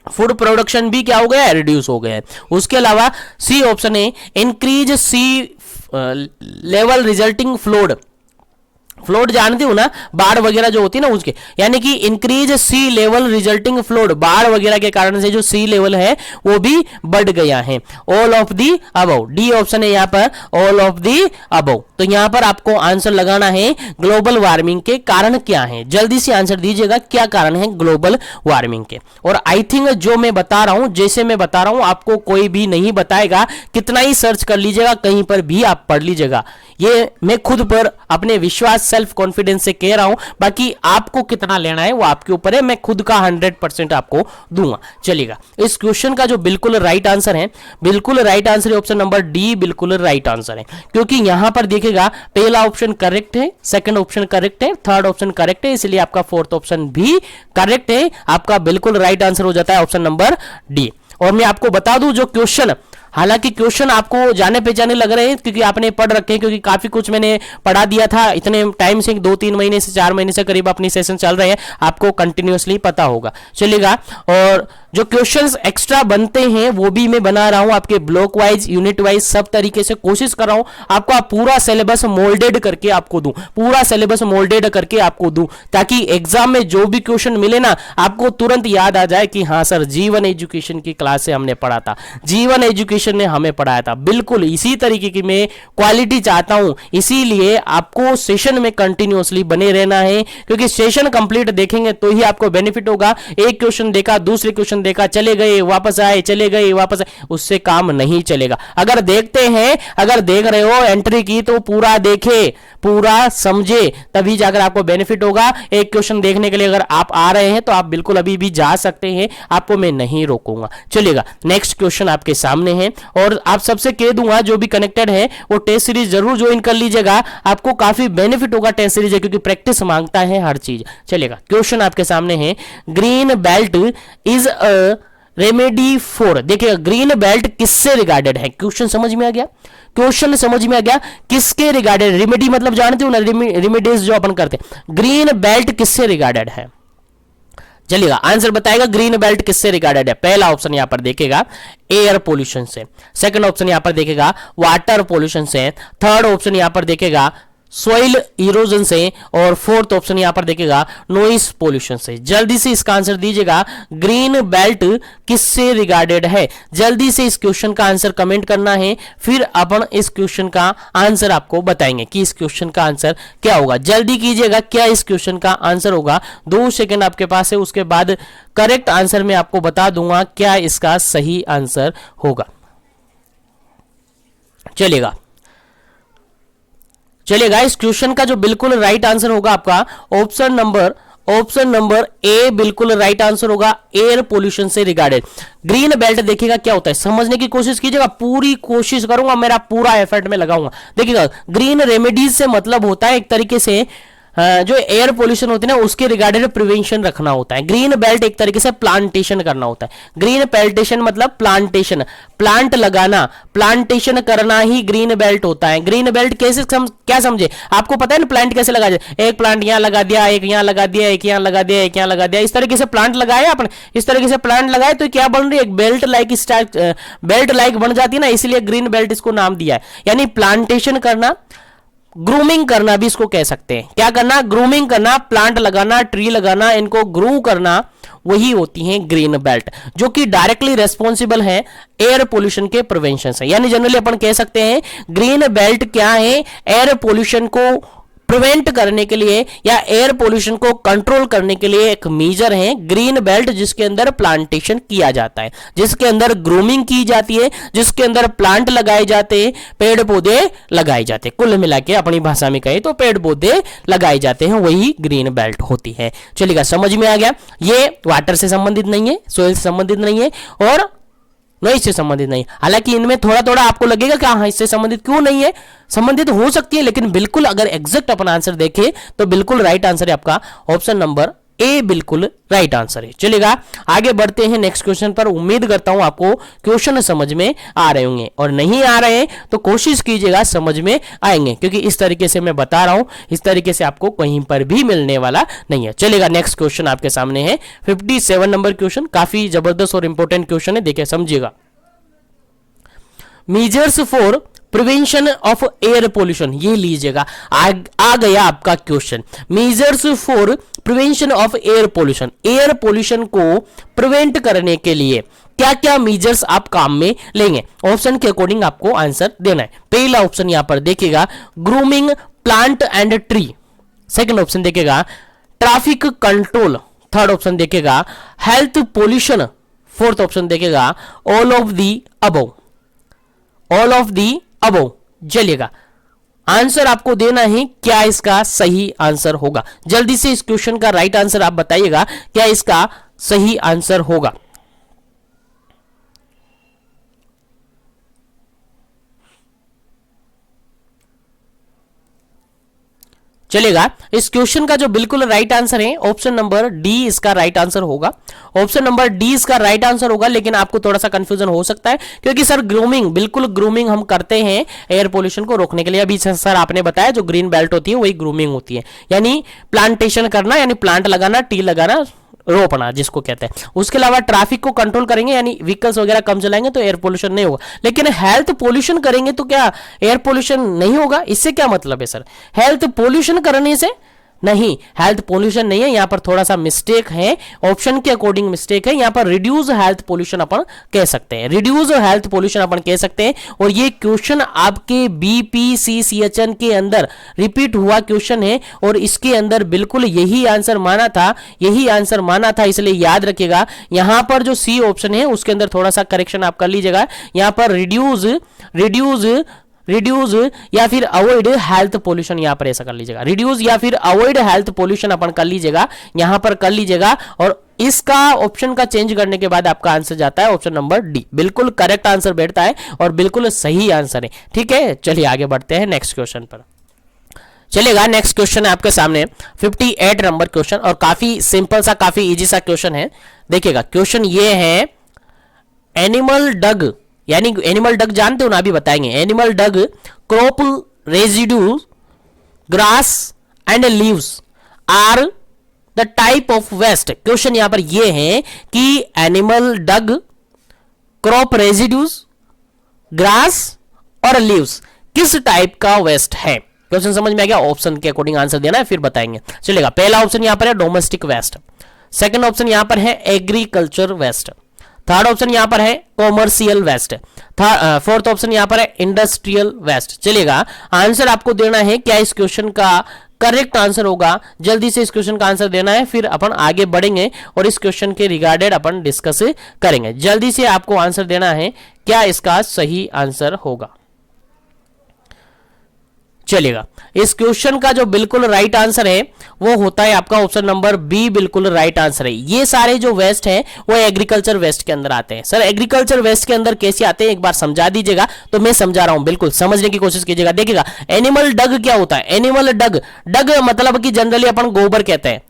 फूड प्रोडक्शन भी क्या हो गया है? रिड्यूस हो गया है। उसके अलावा सी ऑप्शन है इंक्रीज सी लेवल रिजल्टिंग फ्लोड। फ्लोड जानते हो ना, बाढ़ वगैरह जो होती है ना उसके, यानी कि इंक्रीज सी लेवल रिजल्टिंग फ्लोड, बाढ़ वगैरह के कारण से जो सी लेवल है वो भी बढ़ गया है। All of the above, D option है यहाँ पर, ऑल ऑफ दी अबव। तो यहाँ पर आपको आंसर लगाना है ग्लोबल वार्मिंग के कारण क्या है। जल्दी से आंसर दीजिएगा, क्या कारण है ग्लोबल वार्मिंग के। और आई थिंक जो मैं बता रहा हूं, जैसे मैं बता रहा हूं, आपको कोई भी नहीं बताएगा, कितना ही सर्च कर लीजिएगा, कहीं पर भी आप पढ़ लीजिएगा। ये मैं खुद पर अपने विश्वास, सेल्फ कॉन्फिडेंस से कह रहा हूं, बाकी आपको कितना लेना है वो आपके ऊपर है। मैं खुद का 100% आपको दूंगा। चलिएगा, इस क्वेश्चन का जो बिल्कुल राइट आंसर है, बिल्कुल राइट आंसर है ऑप्शन नंबर डी, बिल्कुल राइट आंसर है। क्योंकि यहां पर देखिएगा पहला ऑप्शन करेक्ट है, सेकंड ऑप्शन करेक्ट है, थर्ड ऑप्शन करेक्ट है, इसलिए आपका फोर्थ ऑप्शन भी करेक्ट है। आपका बिल्कुल राइट आंसर हो जाता है ऑप्शन नंबर डी। और मैं आपको बता दूं, जो क्वेश्चन, हालांकि क्वेश्चन आपको जाने पहचाने लग रहे हैं क्योंकि आपने पढ़ रखे हैं, क्योंकि काफी कुछ मैंने पढ़ा दिया था इतने टाइम से, 2-3 महीने से 4 महीने से करीब अपनी सेशन चल रहे हैं, आपको कंटिन्यूअसली पता होगा। चलिएगा, और जो क्वेश्चंस एक्स्ट्रा बनते हैं वो भी मैं बना रहा हूं आपके ब्लॉक वाइज, यूनिट वाइज, सब तरीके से कोशिश कर रहा हूं आपको पूरा सिलेबस मोल्डेड करके आपको दूं, पूरा सिलेबस मोल्डेड करके आपको दूं, ताकि एग्जाम में जो भी क्वेश्चन मिले ना आपको तुरंत याद आ जाए कि हाँ सर जीवन एजुकेशन की क्लास से हमने पढ़ा था, जीवन एजुकेशन ने हमें पढ़ाया था। बिल्कुल इसी तरीके की मैं क्वालिटी चाहता हूं, इसीलिए आपको सेशन में कंटिन्यूअसली बने रहना है, क्योंकि सेशन कंप्लीट देखेंगे तो ही आपको बेनिफिट होगा। एक क्वेश्चन देखा, दूसरे क्वेश्चन देखा, चले गए वापस आए, चले गए वापस आए, उससे काम नहीं चलेगा। अगर देखते हैं, अगर देख रहे हो एंट्री की तो पूरा देखे, पूरा समझे, तभी जाकर आपको बेनिफिट होगा। एक क्वेश्चन देखने के लिए अगर आप आ रहे हैं तो आप बिल्कुल अभी भी जा सकते हैं, आपको मैं नहीं रोकूंगा। चलिएगा नेक्स्ट क्वेश्चन आपके सामने है, और आप सबसे कह दूंगा जो भी कनेक्टेड है वो टेस्ट सीरीज जरूर ज्वाइन कर लीजिएगा, आपको काफी बेनिफिट होगा टेस्ट सीरीज, क्योंकि प्रैक्टिस मांगता है हर चीज। चलिएगा क्वेश्चन आपके सामने है, green belt is a remedy for, देखिएगा ग्रीन बेल्ट किससे रिगार्डेड है, क्वेश्चन समझ में आ गया, क्वेश्चन समझ में आ गया, किसके रिगार्डेड, रेमेडी मतलब जानते हो ना, रेमेडीज जो अपन करते हैं, ग्रीन बेल्ट किससे रिगार्डेड है। चलिएगा आंसर बताएगा ग्रीन बेल्ट किससे रिगार्डेड है। पहला ऑप्शन यहां पर देखेगा एयर पोल्यूशन से, सेकंड ऑप्शन यहां पर देखेगा वाटर पोल्यूशन से, थर्ड ऑप्शन यहां पर देखेगा सॉइल इरोजन से, और फोर्थ ऑप्शन यहां पर देखेगा नॉइस पोल्यूशन से। जल्दी से इसका आंसर दीजिएगा, ग्रीन बेल्ट किससे रिगार्डेड है। जल्दी से इस क्वेश्चन का आंसर कमेंट करना है, फिर अपन इस क्वेश्चन का आंसर आपको बताएंगे कि इस क्वेश्चन का आंसर क्या होगा। जल्दी कीजिएगा, क्या इस क्वेश्चन का आंसर होगा। 2 सेकंड आपके पास है, उसके बाद करेक्ट आंसर मैं आपको बता दूंगा क्या इसका सही आंसर होगा। चलिएगा इस क्वेश्चन का जो बिल्कुल राइट आंसर होगा आपका ऑप्शन नंबर ए बिल्कुल राइट आंसर होगा, एयर पोल्यूशन से रिगार्डेड। ग्रीन बेल्ट देखिएगा क्या होता है, समझने की कोशिश कीजिएगा, पूरी कोशिश करूंगा, मेरा पूरा एफर्ट में लगाऊंगा। देखिएगा ग्रीन रेमेडीज से मतलब होता है एक तरीके से जो एयर पोल्यूशन होती है ना उसके रिगार्डेड प्रिवेंशन रखना होता है। ग्रीन बेल्ट एक तरीके से प्लांटेशन करना होता है। ग्रीन पेल्टेशन मतलब प्लांटेशन, प्लांट लगाना, प्लांटेशन करना ही ग्रीन बेल्ट होता है। ग्रीन बेल्ट कैसे क्या समझे, आपको पता है ना प्लांट कैसे लगा जाए, एक प्लांट यहां लगा दिया, एक यहां लगा दिया, एक यहां लगा दिया, एक यहां लगा दिया, इस तरीके से प्लांट लगाए आपने, इस तरीके से प्लांट लगाए तो क्या बन रही है, एक बेल्ट लाइक बन जाती है ना, इसलिए ग्रीन बेल्ट इसको नाम दिया है। यानी प्लांटेशन करना, ग्रूमिंग करना भी इसको कह सकते हैं। क्या करना, ग्रूमिंग करना, प्लांट लगाना, ट्री लगाना, इनको ग्रू करना, वही होती हैं ग्रीन बेल्ट, जो कि डायरेक्टली रेस्पॉन्सिबल है एयर पोल्यूशन के प्रिवेंशन से। यानी जनरली अपन कह सकते हैं ग्रीन बेल्ट क्या है, एयर पोल्यूशन को प्रिवेंट करने के लिए या एयर पोल्यूशन को कंट्रोल करने के लिए एक मेजर है ग्रीन बेल्ट, जिसके अंदर प्लांटेशन किया जाता है, जिसके अंदर ग्रूमिंग की जाती है, जिसके अंदर प्लांट लगाए जाते हैं, पेड़ पौधे लगाए जाते हैं। कुल मिला के अपनी भाषा में कहे तो पेड़ पौधे लगाए जाते हैं, वही ग्रीन बेल्ट होती है। चलिएगा समझ में आ गया, ये वाटर से संबंधित नहीं है, सोइल से संबंधित नहीं है, और नॉइस से संबंधित नहीं। हालांकि इनमें थोड़ा थोड़ा आपको लगेगा कि हाँ इससे संबंधित क्यों नहीं है, संबंधित हो सकती है, लेकिन बिल्कुल अगर एग्जैक्ट अपन आंसर देखें तो बिल्कुल राइट आंसर है आपका ऑप्शन नंबर ए, बिल्कुल राइट आंसर है। चलिएगा आगे बढ़ते हैं नेक्स्ट क्वेश्चन पर। उम्मीद करता हूं आपको क्वेश्चन समझ में आ रहे होंगे, और नहीं आ रहे हैं तो कोशिश कीजिएगा समझ में आएंगे, क्योंकि इस तरीके से मैं बता रहा हूं, इस तरीके से आपको कहीं पर भी मिलने वाला नहीं है। चलिएगा नेक्स्ट क्वेश्चन आपके सामने है 57 नंबर क्वेश्चन, काफी जबरदस्त और इंपॉर्टेंट क्वेश्चन है, देखिए समझिएगा। Measures for prevention of air pollution, ये लीजिएगा आ गया आपका question. Measures for prevention of air pollution, air pollution को प्रिवेंट करने के लिए क्या क्या मेजर्स आप काम में लेंगे, ऑप्शन के अकॉर्डिंग आपको आंसर देना है। पहला ऑप्शन यहां पर देखिएगा grooming plant and tree, second option देखेगा ट्रैफिक कंट्रोल, थर्ड ऑप्शन देखेगा हेल्थ पोल्यूशन, फोर्थ ऑप्शन देखेगा all of the above, all of the above. चलिएगा आंसर आपको देना है, क्या इसका सही आंसर होगा। जल्दी से इस क्वेश्चन का राइट आंसर आप बताइएगा, क्या इसका सही आंसर होगा। चलेगा इस क्वेश्चन का जो बिल्कुल राइट आंसर है ऑप्शन नंबर डी इसका राइट आंसर होगा, ऑप्शन नंबर डी इसका राइट आंसर होगा। लेकिन आपको थोड़ा सा कंफ्यूजन हो सकता है, क्योंकि सर ग्रूमिंग, बिल्कुल ग्रूमिंग हम करते हैं एयर पोल्यूशन को रोकने के लिए। अभी सर आपने बताया जो ग्रीन बेल्ट होती है वही ग्रूमिंग होती है, यानी प्लांटेशन करना, यानी प्लांट लगाना, ट्री लगाना, रोपना जिसको कहते हैं। उसके अलावा ट्रैफिक को कंट्रोल करेंगे, यानी व्हीकल्स वगैरह कम चलाएंगे तो एयर पोल्यूशन नहीं होगा। लेकिन हेल्थ पोल्यूशन करेंगे तो क्या एयर पोल्यूशन नहीं होगा? इससे क्या मतलब है सर? हेल्थ पोल्यूशन करने से नहीं, हेल्थ पोल्यूशन नहीं है, यहां पर थोड़ा सा मिस्टेक है, ऑप्शन के अकॉर्डिंग मिस्टेक है। यहां पर रिड्यूस हेल्थ पोल्यूशन अपन कह सकते हैं, रिड्यूस हेल्थ पोल्यूशन अपन कह सकते हैं। और ये क्वेश्चन आपके बीपीसीसीएचएन के अंदर रिपीट हुआ क्वेश्चन है और इसके अंदर बिल्कुल यही आंसर माना था, यही आंसर माना था, इसलिए याद रखिएगा। यहां पर जो सी ऑप्शन है उसके अंदर थोड़ा सा करेक्शन आप कर लीजिएगा। यहां पर रिड्यूस या फिर अवॉइड हेल्थ पोल्यूशन यहां पर ऐसा कर लीजिएगा, रिड्यूस या फिर अवॉइड हेल्थ पोल्यूशन अपन कर लीजिएगा, यहां पर कर लीजिएगा। और इसका ऑप्शन का चेंज करने के बाद आपका आंसर जाता है ऑप्शन नंबर डी, बिल्कुल करेक्ट आंसर बैठता है और बिल्कुल सही आंसर है। ठीक है, चलिए आगे बढ़ते हैं नेक्स्ट क्वेश्चन पर। चलेगा, नेक्स्ट क्वेश्चन है आपके सामने 58 नंबर क्वेश्चन और काफी सिंपल सा, काफी इजी सा क्वेश्चन है। देखिएगा, क्वेश्चन ये है, एनिमल डग, यानी एनिमल डग जानते हो ना, अभी बताएंगे। Animal dung crop residues grass and leaves are the type of waste. Question यहां पर यह है कि animal dung crop residues grass और लीव्स किस टाइप का वेस्ट है? क्वेश्चन समझ में आ गया? ऑप्शन के अकॉर्डिंग आंसर देना है, फिर बताएंगे। चलेगा, पहला ऑप्शन यहां पर है डोमेस्टिक वेस्ट, सेकंड ऑप्शन यहां पर है एग्रीकल्चर वेस्ट, थर्ड ऑप्शन यहां पर है कॉमर्शियल वेस्ट, फोर्थ ऑप्शन यहां पर है इंडस्ट्रियल वेस्ट। चलिएगा, आंसर आपको देना है, क्या इस क्वेश्चन का करेक्ट आंसर होगा, जल्दी से इस क्वेश्चन का आंसर देना है, फिर अपन आगे बढ़ेंगे और इस क्वेश्चन के रिगार्डेड अपन डिस्कस करेंगे। जल्दी से आपको आंसर देना है, क्या इसका सही आंसर होगा। चलिएगा, इस क्वेश्चन का जो बिल्कुल राइट आंसर है वो होता है आपका ऑप्शन नंबर बी, बिल्कुल राइट आंसर है। ये सारे जो वेस्ट हैं वो एग्रीकल्चर वेस्ट के अंदर आते हैं। सर एग्रीकल्चर वेस्ट के अंदर कैसे आते हैं, एक बार समझा दीजिएगा। तो मैं समझा रहा हूं, बिल्कुल समझने की कोशिश कीजिएगा। देखिएगा, एनिमल डग क्या होता है? एनिमल डग, डग मतलब कि जनरली अपन गोबर कहते हैं।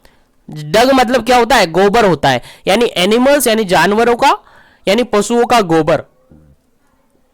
डग मतलब क्या होता है? गोबर होता है, यानी एनिमल्स यानी जानवरों का, यानी पशुओं का गोबर।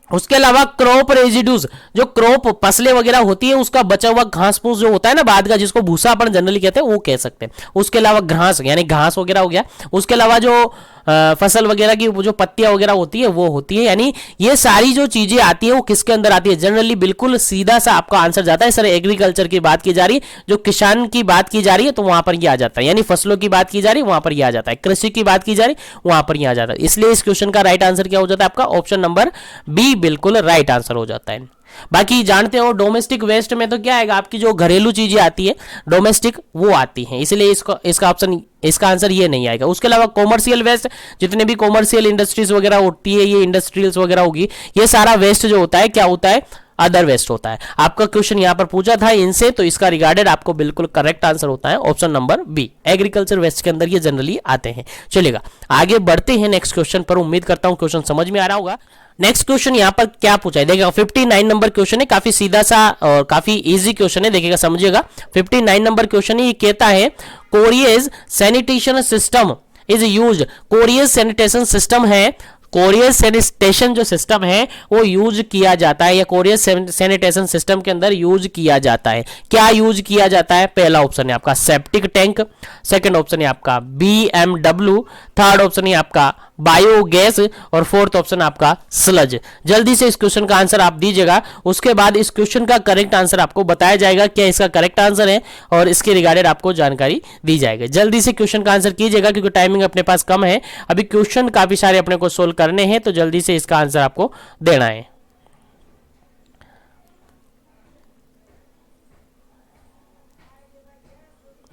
उसके अलावा क्रॉप रेजिड्यूज, जो क्रॉप फसलें वगैरह होती है उसका बचा हुआ घास फूस जो होता है ना बाद का, जिसको भूसा अपन जनरली कहते हैं, वो कह सकते हैं। उसके अलावा घास यानी घास वगैरह हो गया। उसके अलावा जो फसल वगैरह की जो पत्तियां वगैरह होती है वो होती है, यानी ये सारी जो चीजें आती है वो किसके अंदर आती है? जनरली बिल्कुल सीधा सा आपका आंसर जाता है। सर एग्रीकल्चर की बात की जा रही है, जो किसान की बात की जा रही है तो वहां पर ये आ जाता है, यानी फसलों की बात की जा रही है वहां पर ये आ जाता है, कृषि की बात की जा रही है वहां पर ये आ जाता है। इसलिए इस क्वेश्चन का राइट आंसर क्या हो जाता है आपका? ऑप्शन नंबर बी बिल्कुल राइट आंसर हो जाता है। बाकी जानते हो डोमेस्टिक वेस्ट में तो क्या आएगा, आपकी जो घरेलू चीजें आती है डोमेस्टिक वो आती हैं, इसलिए इसका ऑप्शन, इसका आंसर ये नहीं आएगा। उसके अलावा कॉमर्शियल वेस्ट, जितने भी कॉमर्शियल इंडस्ट्रीज वगैरह होती है, ये इंडस्ट्रियल्स वगैरह होगी, ये सारा वेस्ट जो होता है क्या होता है? अदर वेस्ट होता है। आपका क्वेश्चन यहां पर पूछा था इनसे, तो इसका रिगार्डेड आपको बिल्कुल करेक्ट आंसर होता है option number B, agriculture waste के अंदर ये जनरली आते हैं। चलेगा, आगे बढ़ते हैं नेक्स्ट क्वेश्चन पर। उम्मीद करता हूं क्वेश्चन समझ में आ रहा होगा। नेक्स्ट क्वेश्चन यहां पर क्या पूछा है, देखिएगा 59 नंबर क्वेश्चन है, काफी सीधा सा और काफी इजी क्वेश्चन है। देखिएगा, समझिएगा, 59 नंबर क्वेश्चन है। ये कहता है carriage sanitation system is used, carriage sanitation system है, कोरियर सैनिटेशन जो सिस्टम है वो यूज किया जाता है, या कोरियर सैनिटेशन सिस्टम के अंदर यूज किया जाता है। क्या यूज किया जाता है? पहला ऑप्शन है आपका सेप्टिक टैंक, सेकंड ऑप्शन है आपका BMW, थर्ड ऑप्शन है आपका बायोगैस और फोर्थ ऑप्शन आपका स्लज। जल्दी से इस क्वेश्चन का आंसर आप दीजिएगा, उसके बाद इस क्वेश्चन का करेक्ट आंसर आपको बताया जाएगा, क्या इसका करेक्ट आंसर है और इसके रिगार्डेड आपको जानकारी दी जाएगी। जल्दी से क्वेश्चन का आंसर कीजिएगा क्योंकि टाइमिंग अपने पास कम है, अभी क्वेश्चन काफी सारे अपने को सोल्व करने हैं, तो जल्दी से इसका आंसर आपको देना है।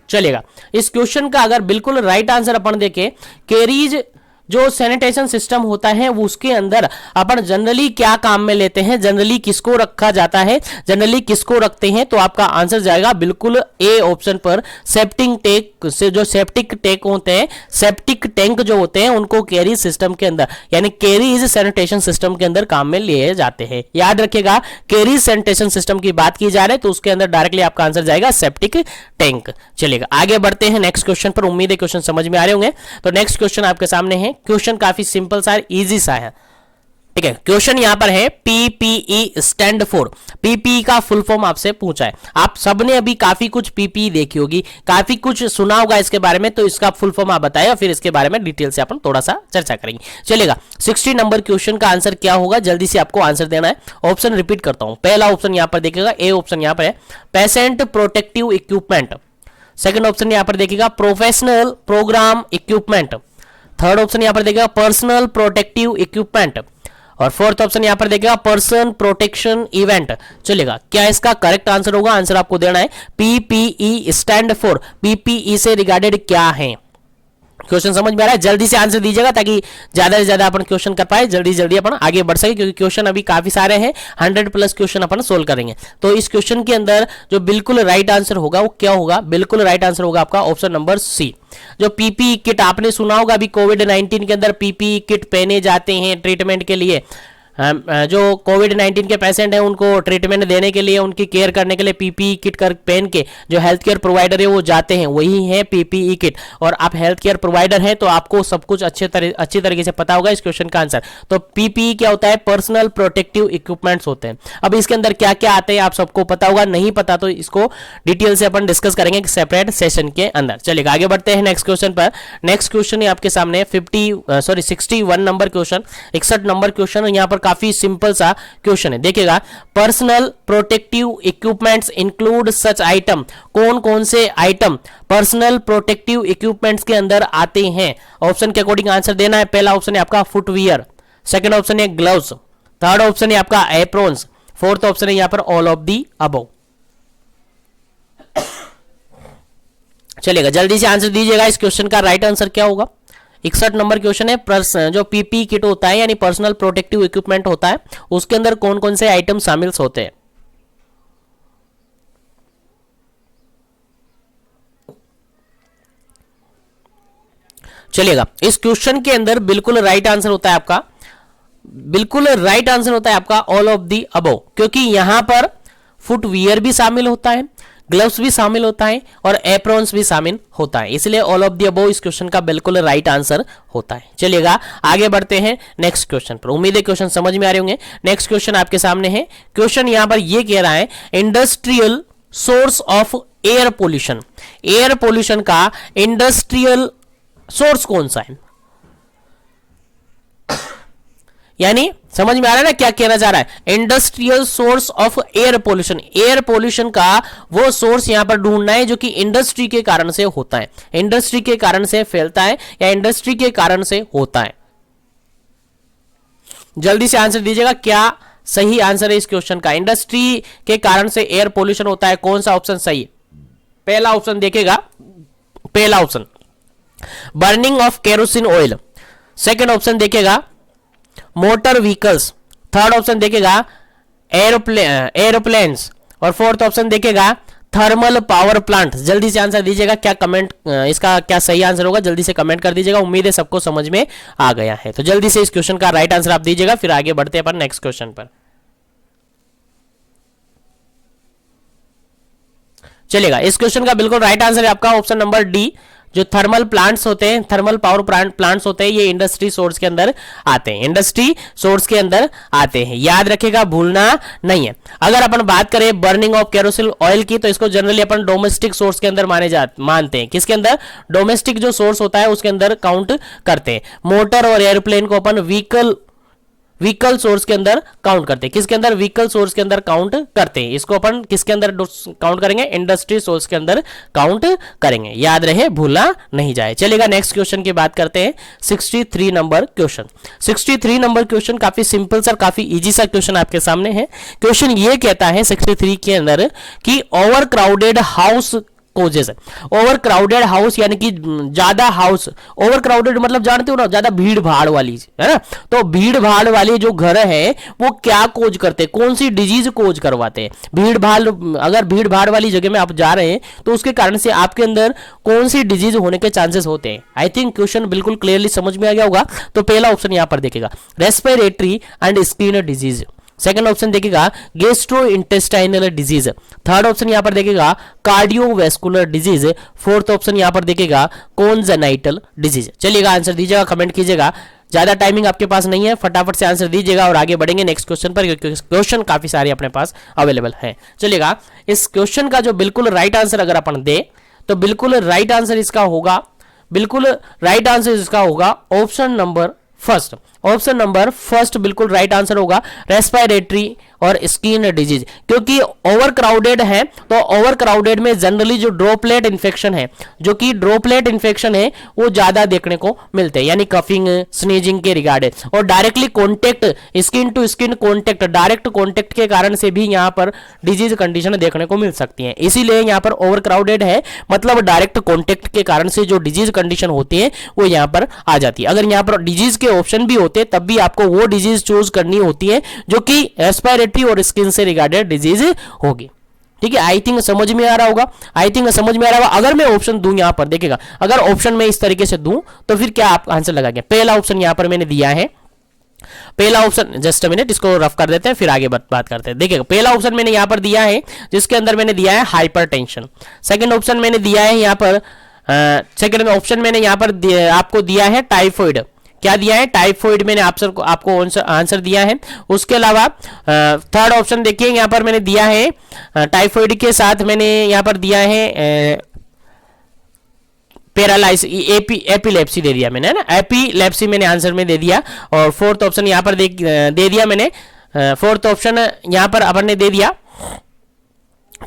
चलेगा, इस क्वेश्चन का अगर बिल्कुल राइट आंसर अपन देखें, कैरीज जो सैनिटेशन सिस्टम होता है वो उसके अंदर अपन जनरली क्या काम में लेते हैं, जनरली किसको रखा जाता है, जनरली किसको रखते हैं, तो आपका आंसर जाएगा बिल्कुल ए ऑप्शन पर, सेप्टिक टैंक से। जो सेप्टिक टैंक होते हैं, सेप्टिक टैंक जो होते हैं उनको कैरी सिस्टम के अंदर, यानी कैरीज सैनिटेशन सिस्टम के अंदर काम में लिए जाते हैं। याद रखिएगा, कैरीज सैनिटेशन सिस्टम की बात की जा रही है तो उसके अंदर डायरेक्टली आपका आंसर जाएगा सेप्टिक टैंक। चलेगा, आगे बढ़ते हैं नेक्स्ट क्वेश्चन पर। उम्मीद है क्वेश्चन समझ में आ रहे होंगे। तो नेक्स्ट क्वेश्चन आपके सामने है, क्वेश्चन काफी सिंपल सा है, इजी सा है। ठीक है, क्वेश्चन यहां पर है पीपीई स्टैंड फॉर, पीपीई का फुल फॉर्म आपसे पूछा है। आप सबने अभी काफी कुछ पीपीई देखी होगी, काफी कुछ सुना होगा इसके बारे में, तो इसका फुल फॉर्म आप बताइए, फिर इसके बारे में डिटेल से अपन थोड़ा सा चर्चा करेंगे। चलेगा, 60 नंबर क्वेश्चन का आंसर क्या होगा, जल्दी से आपको आंसर देना है। ऑप्शन रिपीट करता हूं, पहला ऑप्शन यहां पर देखिएगा, ए ऑप्शन यहां पर है patient protective equipment. Second option यहां पर देखिएगा professional program equipment. Third option यहां पर देखिएगा पर्सनल प्रोटेक्टिव इक्विपमेंट। और फोर्थ ऑप्शन यहां पर देखिएगा पर्सन प्रोटेक्शन इवेंट। चलेगा, क्या इसका करेक्ट आंसर होगा, आंसर आपको देना है। पीपीई स्टैंड फॉर, पीपीई से रिगार्डेड क्या है, क्वेश्चन समझ में आ रहा है, जल्दी से आंसर दीजिएगा ताकि ज्यादा से ज्यादा अपन क्वेश्चन कर पाए, जल्दी जल्दी अपन आगे बढ़ सके, क्योंकि क्वेश्चन अभी काफी सारे हैं, 100+ क्वेश्चन अपन सोल्व करेंगे। तो इस क्वेश्चन के अंदर जो बिल्कुल राइट आंसर होगा वो क्या होगा, बिल्कुल राइट आंसर होगा आपका ऑप्शन नंबर सी। जो पीपीई किट आपने सुना होगा, अभी कोविड-19 के अंदर पीपीई किट पहने जाते हैं ट्रीटमेंट के लिए, जो कोविड-19 के पेशेंट हैं उनको ट्रीटमेंट देने के लिए, उनकी केयर करने के लिए पीपीई किट कर पहन के जो हेल्थ केयर प्रोवाइडर है वो जाते हैं, वही है पीपीई किट। और आप हेल्थ केयर प्रोवाइडर हैं तो आपको सब कुछ अच्छी तरीके से पता होगा इस क्वेश्चन का आंसर। तो पीपीई क्या होता है, पर्सनल प्रोटेक्टिव इक्विपमेंट्स होते हैं। अब इसके अंदर क्या क्या आते हैं आप सबको पता होगा, नहीं पता तो इसको डिटेल से अपन डिस्कस करेंगे सेपरेट सेशन के अंदर। चलिएगा, आगे बढ़ते हैं नेक्स्ट क्वेश्चन पर। नेक्स्ट क्वेश्चन है आपके सामने 61 नंबर क्वेश्चन, 61 नंबर क्वेश्चन। यहाँ पर काफी सिंपल सा क्वेश्चन है, देखिएगा पर्सनल प्रोटेक्टिव इक्विपमेंट्स इंक्लूड सच आइटम, कौन कौन से आइटम पर्सनल प्रोटेक्टिव इक्विपमेंट्स के अंदर आते हैं, ऑप्शन के अकॉर्डिंग आंसर देना है। पहला ऑप्शन है आपका फुटवियर, सेकंड ऑप्शन है ग्लव्स, थर्ड ऑप्शन है आपका एप्रॉन्स, फोर्थ ऑप्शन है यहां पर ऑल ऑफ दी अबव। चलेगा, जल्दी से आंसर दीजिएगा, इस क्वेश्चन का राइट आंसर क्या होगा। 61 नंबर क्वेश्चन है, जो पीपी किट होता है यानी पर्सनल प्रोटेक्टिव इक्विपमेंट होता है, उसके अंदर कौन कौन से आइटम शामिल होते हैं। चलिएगा, इस क्वेश्चन के अंदर बिल्कुल राइट आंसर होता है आपका, बिल्कुल राइट आंसर होता है आपका ऑल ऑफ दी अबव, क्योंकि यहां पर फुटवियर भी शामिल होता है, ग्लव्स भी शामिल होता है और एप्रॉन्स भी शामिल होता है, इसलिए ऑल ऑफ द अबव इस क्वेश्चन का बिल्कुल राइट आंसर होता है। चलिएगा, आगे बढ़ते हैं नेक्स्ट क्वेश्चन पर। उम्मीद है क्वेश्चन समझ में आ रहे होंगे। नेक्स्ट क्वेश्चन आपके सामने है, क्वेश्चन यहां पर यह कह रहा है industrial source of air pollution, air pollution का इंडस्ट्रियल सोर्स कौन सा है, यानी समझ में आ रहा है ना क्या कहना चाह रहा है। Industrial source of air pollution, air pollution का वो सोर्स यहां पर ढूंढना है जो कि इंडस्ट्री के कारण से होता है, इंडस्ट्री के कारण से फैलता है या इंडस्ट्री के कारण से होता है। जल्दी से आंसर दीजिएगा, क्या सही आंसर है इस क्वेश्चन का, इंडस्ट्री के कारण से एयर पोल्यूशन होता है, कौन सा ऑप्शन सही है। पहला ऑप्शन देखेगा, पहला option burning of kerosene oil, second option देखेगा मोटर व्हीकल्स, थर्ड ऑप्शन देखेगा एरोप्लेन्स और फोर्थ ऑप्शन देखेगा थर्मल पावर प्लांट। जल्दी से आंसर दीजिएगा, क्या कमेंट इसका क्या सही आंसर होगा, जल्दी से कमेंट कर दीजिएगा। उम्मीद है सबको समझ में आ गया है, तो जल्दी से इस क्वेश्चन का राइट आंसर आप दीजिएगा, फिर आगे बढ़ते हैं अपन नेक्स्ट क्वेश्चन पर। चलेगा, इस क्वेश्चन का बिल्कुल राइट आंसर है आपका ऑप्शन नंबर डी, जो थर्मल प्लांट्स होते हैं, थर्मल पावर प्लांट्स होते हैं, ये इंडस्ट्री सोर्स के अंदर आते हैं, इंडस्ट्री सोर्स के अंदर आते हैं, याद रखेगा, भूलना नहीं है। अगर अपन बात करें बर्निंग ऑफ केरोसिन ऑयल की, तो इसको जनरली अपन डोमेस्टिक सोर्स के अंदर मानते हैं, किसके अंदर, डोमेस्टिक जो सोर्स होता है उसके अंदर काउंट करते हैं। मोटर और एयरप्लेन को अपन व्हीकल सोर्स के अंदर काउंट करते हैं, किसके अंदर, व्हीकल सोर्स के अंदर काउंट करते हैं। इसको अपन किसके अंदर काउंट करेंगे, इंडस्ट्री सोर्स के अंदर काउंट करेंगे, याद रहे, भूलना नहीं जाए। चलेगा, नेक्स्ट क्वेश्चन की बात करते हैं, 63 नंबर क्वेश्चन। 63 नंबर क्वेश्चन काफी सिंपल सा, काफी इजी सा क्वेश्चन आपके सामने है। क्वेश्चन ये कहता है 63 के अंदर कि over crowded house causes, over crowded house यानी कि ज्यादा हाउस, ओवर क्राउडेड मतलब जानते हो ना, ज्यादा भीड़ भाड़ वाली है ना, तो भीड़ भाड़ वाले जो घर है वो क्या कोज करते हैं, कौन सी डिजीज कोज करवाते हैं। भीड़ भाड़, अगर भीड़ भाड़ वाली जगह में आप जा रहे हैं तो उसके कारण से आपके अंदर कौन सी डिजीज होने के चांसेस होते हैं। आई थिंक क्वेश्चन बिल्कुल क्लियरली समझ में आ गया होगा। तो पहला ऑप्शन यहां पर देखेगा respiratory and skin disease, second option देखेगा gastrointestinal disease, third option यहां पर देखेगा कार्डियोवैस्कुलर डिजीज, फोर्थ ऑप्शन यहां पर देखेगा कॉन्जेनाइटल डिजीज। चलिएगा, आंसर दीजिएगा, कमेंट कीजिएगा, ज्यादा टाइमिंग आपके पास नहीं है, फटाफट से आंसर दीजिएगा और आगे बढ़ेंगे नेक्स्ट क्वेश्चन पर, क्योंकि क्वेश्चन काफी सारे अपने पास अवेलेबल हैं। चलिएगा, इस क्वेश्चन का जो बिल्कुल राइट आंसर अगर अपन दे तो बिल्कुल राइट आंसर इसका होगा, बिल्कुल राइट आंसर इसका होगा option number first. Option number first बिल्कुल राइट आंसर होगा, रेस्पिरेटरी और स्किन डिजीज। क्योंकि ओवर क्राउडेड है तो ओवर क्राउडेड में जनरली जो ड्रॉपलेट इन्फेक्शन है, जो कि ड्रॉपलेट इन्फेक्शन है वो ज्यादा देखने को मिलते हैं, यानी कफिंग, स्नीजिंग के रिगार्डेड। और directly contact, skin to skin contact, direct contact के कारण से भी यहाँ पर डिजीज कंडीशन देखने को मिल सकती है। इसीलिए यहाँ पर ओवर क्राउडेड है, मतलब डायरेक्ट कॉन्टेक्ट के कारण से जो डिजीज कंडीशन होती है वो यहाँ पर आ जाती है। अगर यहाँ पर डिजीज के ऑप्शन भी होते तब भी आपको वो डिजीज चूज करनी होती है जो कि रेस्पिरेटरी और स्किन से रिगार्डेड डिजीज होगी। ठीक है, आई थिंक समझ में आ रहा होगा, आई थिंक समझ में आ रहा होगा। अगर मैं ऑप्शन दूं यहां पर, देखिएगा, अगर ऑप्शन में इस तरीके से दूं तो फिर क्या आप आंसर लगाएंगे? पहला ऑप्शन यहां पर मैंने दिया है, पहला ऑप्शन, जस्ट अ मिनट, इसको रफ कर देते हैं फिर आगे बात करते हैं। देखिएगा, पहला ऑप्शन मैंने यहां पर दिया है जिसके अंदर मैंने दिया है हाइपरटेंशन। सेकंड ऑप्शन मैंने दिया है यहां पर, सेकंड ऑप्शन मैंने यहां पर आपको दिया है टाइफॉइड। क्या दिया है? टाइफॉइड मैंने आपको आंसर दिया है। उसके अलावा थर्ड ऑप्शन देखिए, यहां पर मैंने दिया है टाइफॉइड के साथ मैंने यहां पर दिया है पैरालाइसिस, एपिलेप्सी दे दिया मैंने, है ना, एपिलेप्सी मैंने आंसर में दे दिया। और फोर्थ ऑप्शन यहां पर दे दिया मैंने, फोर्थ ऑप्शन यहां पर अपन ने दे दिया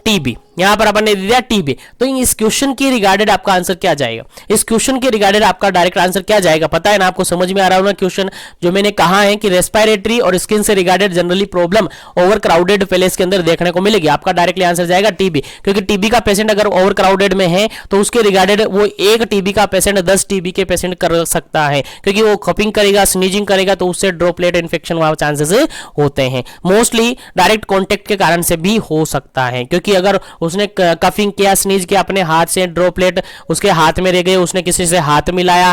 टीबी, यहां पर अपन ने दे दिया टीबी। तो इस क्वेश्चन के रिगार्डेड आपका आंसर क्या जाएगा? इस क्वेश्चन के रिगार्डेड आपका डायरेक्ट आंसर क्या जाएगा? पता है ना, आपको समझ में आ रहा होगा क्वेश्चन जो मैंने कहा है कि रेस्पिरेटरी और स्किन से regarded generally problem over crowded place के अंदर देखने को मिलेगी। आपका डायरेक्टली आंसर जाएगा टीबी, क्योंकि टीबी का पेशेंट अगर ओवर क्राउडेड में है तो उसके रिगार्डेड वो एक टीबी का पेशेंट 10 टीबी के पेशेंट कर सकता है, क्योंकि वो कपिंग करेगा, स्नीजिंग करेगा तो उससे ड्रॉपलेट इन्फेक्शन वहां चांसेस होते हैं। मोस्टली डायरेक्ट कॉन्टेक्ट के कारण से भी हो सकता है, क्योंकि अगर उसने कफिंग किया, स्नीज किया, अपने हाथ से ड्रॉपलेट उसके हाथ में रह गए, उसने किसी से हाथ मिलाया,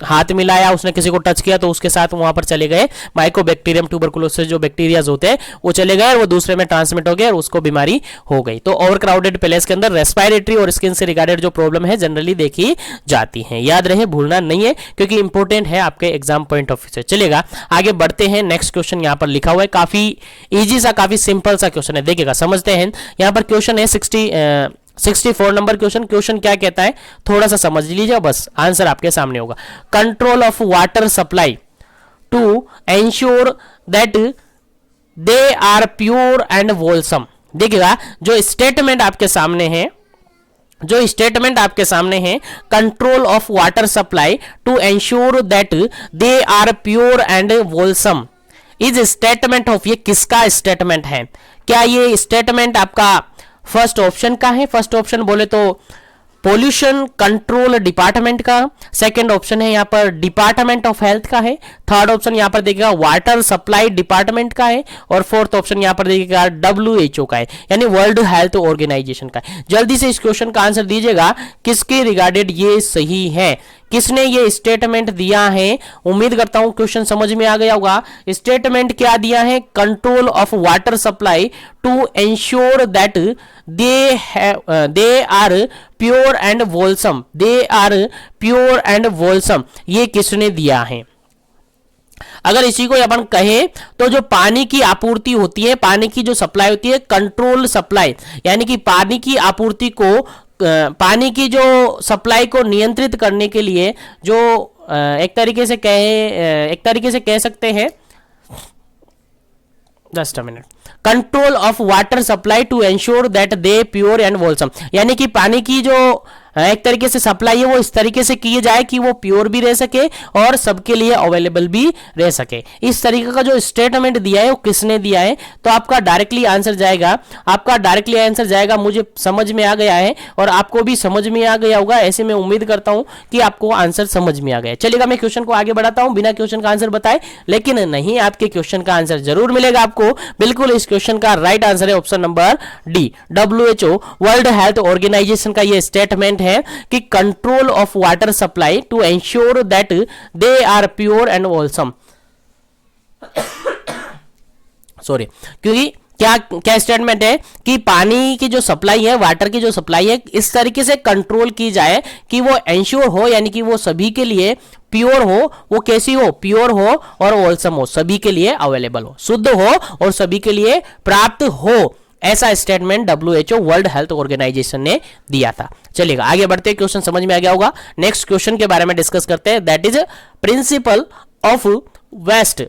हाथ मिलाया, उसने किसी को टच किया तो उसके साथ वहां पर चले गए माइकोबैक्टीरियम ट्यूबरकुलोसिस जो बैक्टीरियाज होते हैं वो चले गए और वो दूसरे में ट्रांसमिट हो गए और उसको बीमारी हो गई। तो ओवर क्राउडेड प्लेस के अंदर रेस्पिरेटरी और स्किन से रिगार्डेड जो प्रॉब्लम है जनरली देखी जाती है। याद रहे, भूलना नहीं है, क्योंकि इंपॉर्टेंट है आपके एग्जाम पॉइंट ऑफ व्यू से। चलेगा, आगे बढ़ते हैं। नेक्स्ट क्वेश्चन यहाँ पर लिखा हुआ है, काफी इजी सा, काफी सिंपल सा क्वेश्चन है। देखिएगा, समझते हैं। यहाँ पर क्वेश्चन है 64 नंबर क्वेश्चन। क्वेश्चन क्या कहता है थोड़ा सा समझ लीजिए, बस आंसर आपके सामने होगा। Control of water supply to ensure that they are pure and wholesome. देखिएगा, जो स्टेटमेंट आपके सामने है, जो स्टेटमेंट आपके सामने है, control of water supply to ensure that they are pure and wholesome is statement of, ये किसका स्टेटमेंट है? क्या ये स्टेटमेंट आपका फर्स्ट ऑप्शन का है? फर्स्ट ऑप्शन बोले तो पोल्यूशन कंट्रोल डिपार्टमेंट का, सेकंड ऑप्शन है यहाँ पर डिपार्टमेंट ऑफ हेल्थ का है, थर्ड ऑप्शन यहाँ पर देखिएगा वाटर सप्लाई डिपार्टमेंट का है, और फोर्थ ऑप्शन यहाँ पर देखिएगा WHO का है, यानी वर्ल्ड हेल्थ ऑर्गेनाइजेशन का है। जल्दी से इस क्वेश्चन का आंसर दीजिएगा, किसके रिगार्डेड ये सही है, किसने ये स्टेटमेंट दिया है? उम्मीद करता हूं क्वेश्चन समझ में आ गया होगा। स्टेटमेंट क्या दिया है? Control of water supply to ensure that they are pure and wholesome, they are pure and wholesome, ये किसने दिया है? अगर इसी को अपन कहें तो जो पानी की आपूर्ति होती है, पानी की जो सप्लाई होती है, कंट्रोल सप्लाई, यानी कि पानी की आपूर्ति को, पानी की जो सप्लाई को नियंत्रित करने के लिए जो एक तरीके से कह सकते हैं, just a minute, control of water supply to ensure that they pure and wholesome, यानी कि पानी की जो एक तरीके से सप्लाई है वो इस तरीके से की जाए कि वो प्योर भी रह सके और सबके लिए अवेलेबल भी रह सके। इस तरीके का जो स्टेटमेंट दिया है वो किसने दिया है? तो आपका डायरेक्टली आंसर जाएगा, आपका डायरेक्टली आंसर जाएगा, मुझे समझ में आ गया है और आपको भी समझ में आ गया होगा, ऐसे मैं उम्मीद करता हूं कि आपको आंसर समझ में आ गया। चलिएगा, मैं क्वेश्चन को आगे बढ़ाता हूं बिना क्वेश्चन का आंसर बताए, लेकिन नहीं, आपके क्वेश्चन का आंसर जरूर मिलेगा आपको। बिल्कुल, इस क्वेश्चन का राइट आंसर है option number D, WHO world health organization का ये स्टेटमेंट है कि control of water supply to ensure that they are pure and wholesome. Sorry, क्योंकि क्या क्या स्टेटमेंट है कि पानी की जो सप्लाई है, वाटर की जो सप्लाई है, इस तरीके से कंट्रोल की जाए कि वो एंश्योर हो, यानी कि वो सभी के लिए प्योर हो। वो कैसी हो? प्योर हो और होलसम हो, सभी के लिए अवेलेबल हो, शुद्ध हो और सभी के लिए प्राप्त हो। ऐसा statement WHO world health organisation ने दिया था। चलिएगा आगे बढ़ते हैं, क्वेश्चन समझ में आ गया होगा। नेक्स्ट क्वेश्चन के बारे में डिस्कस करते हैं, that is principle of waste.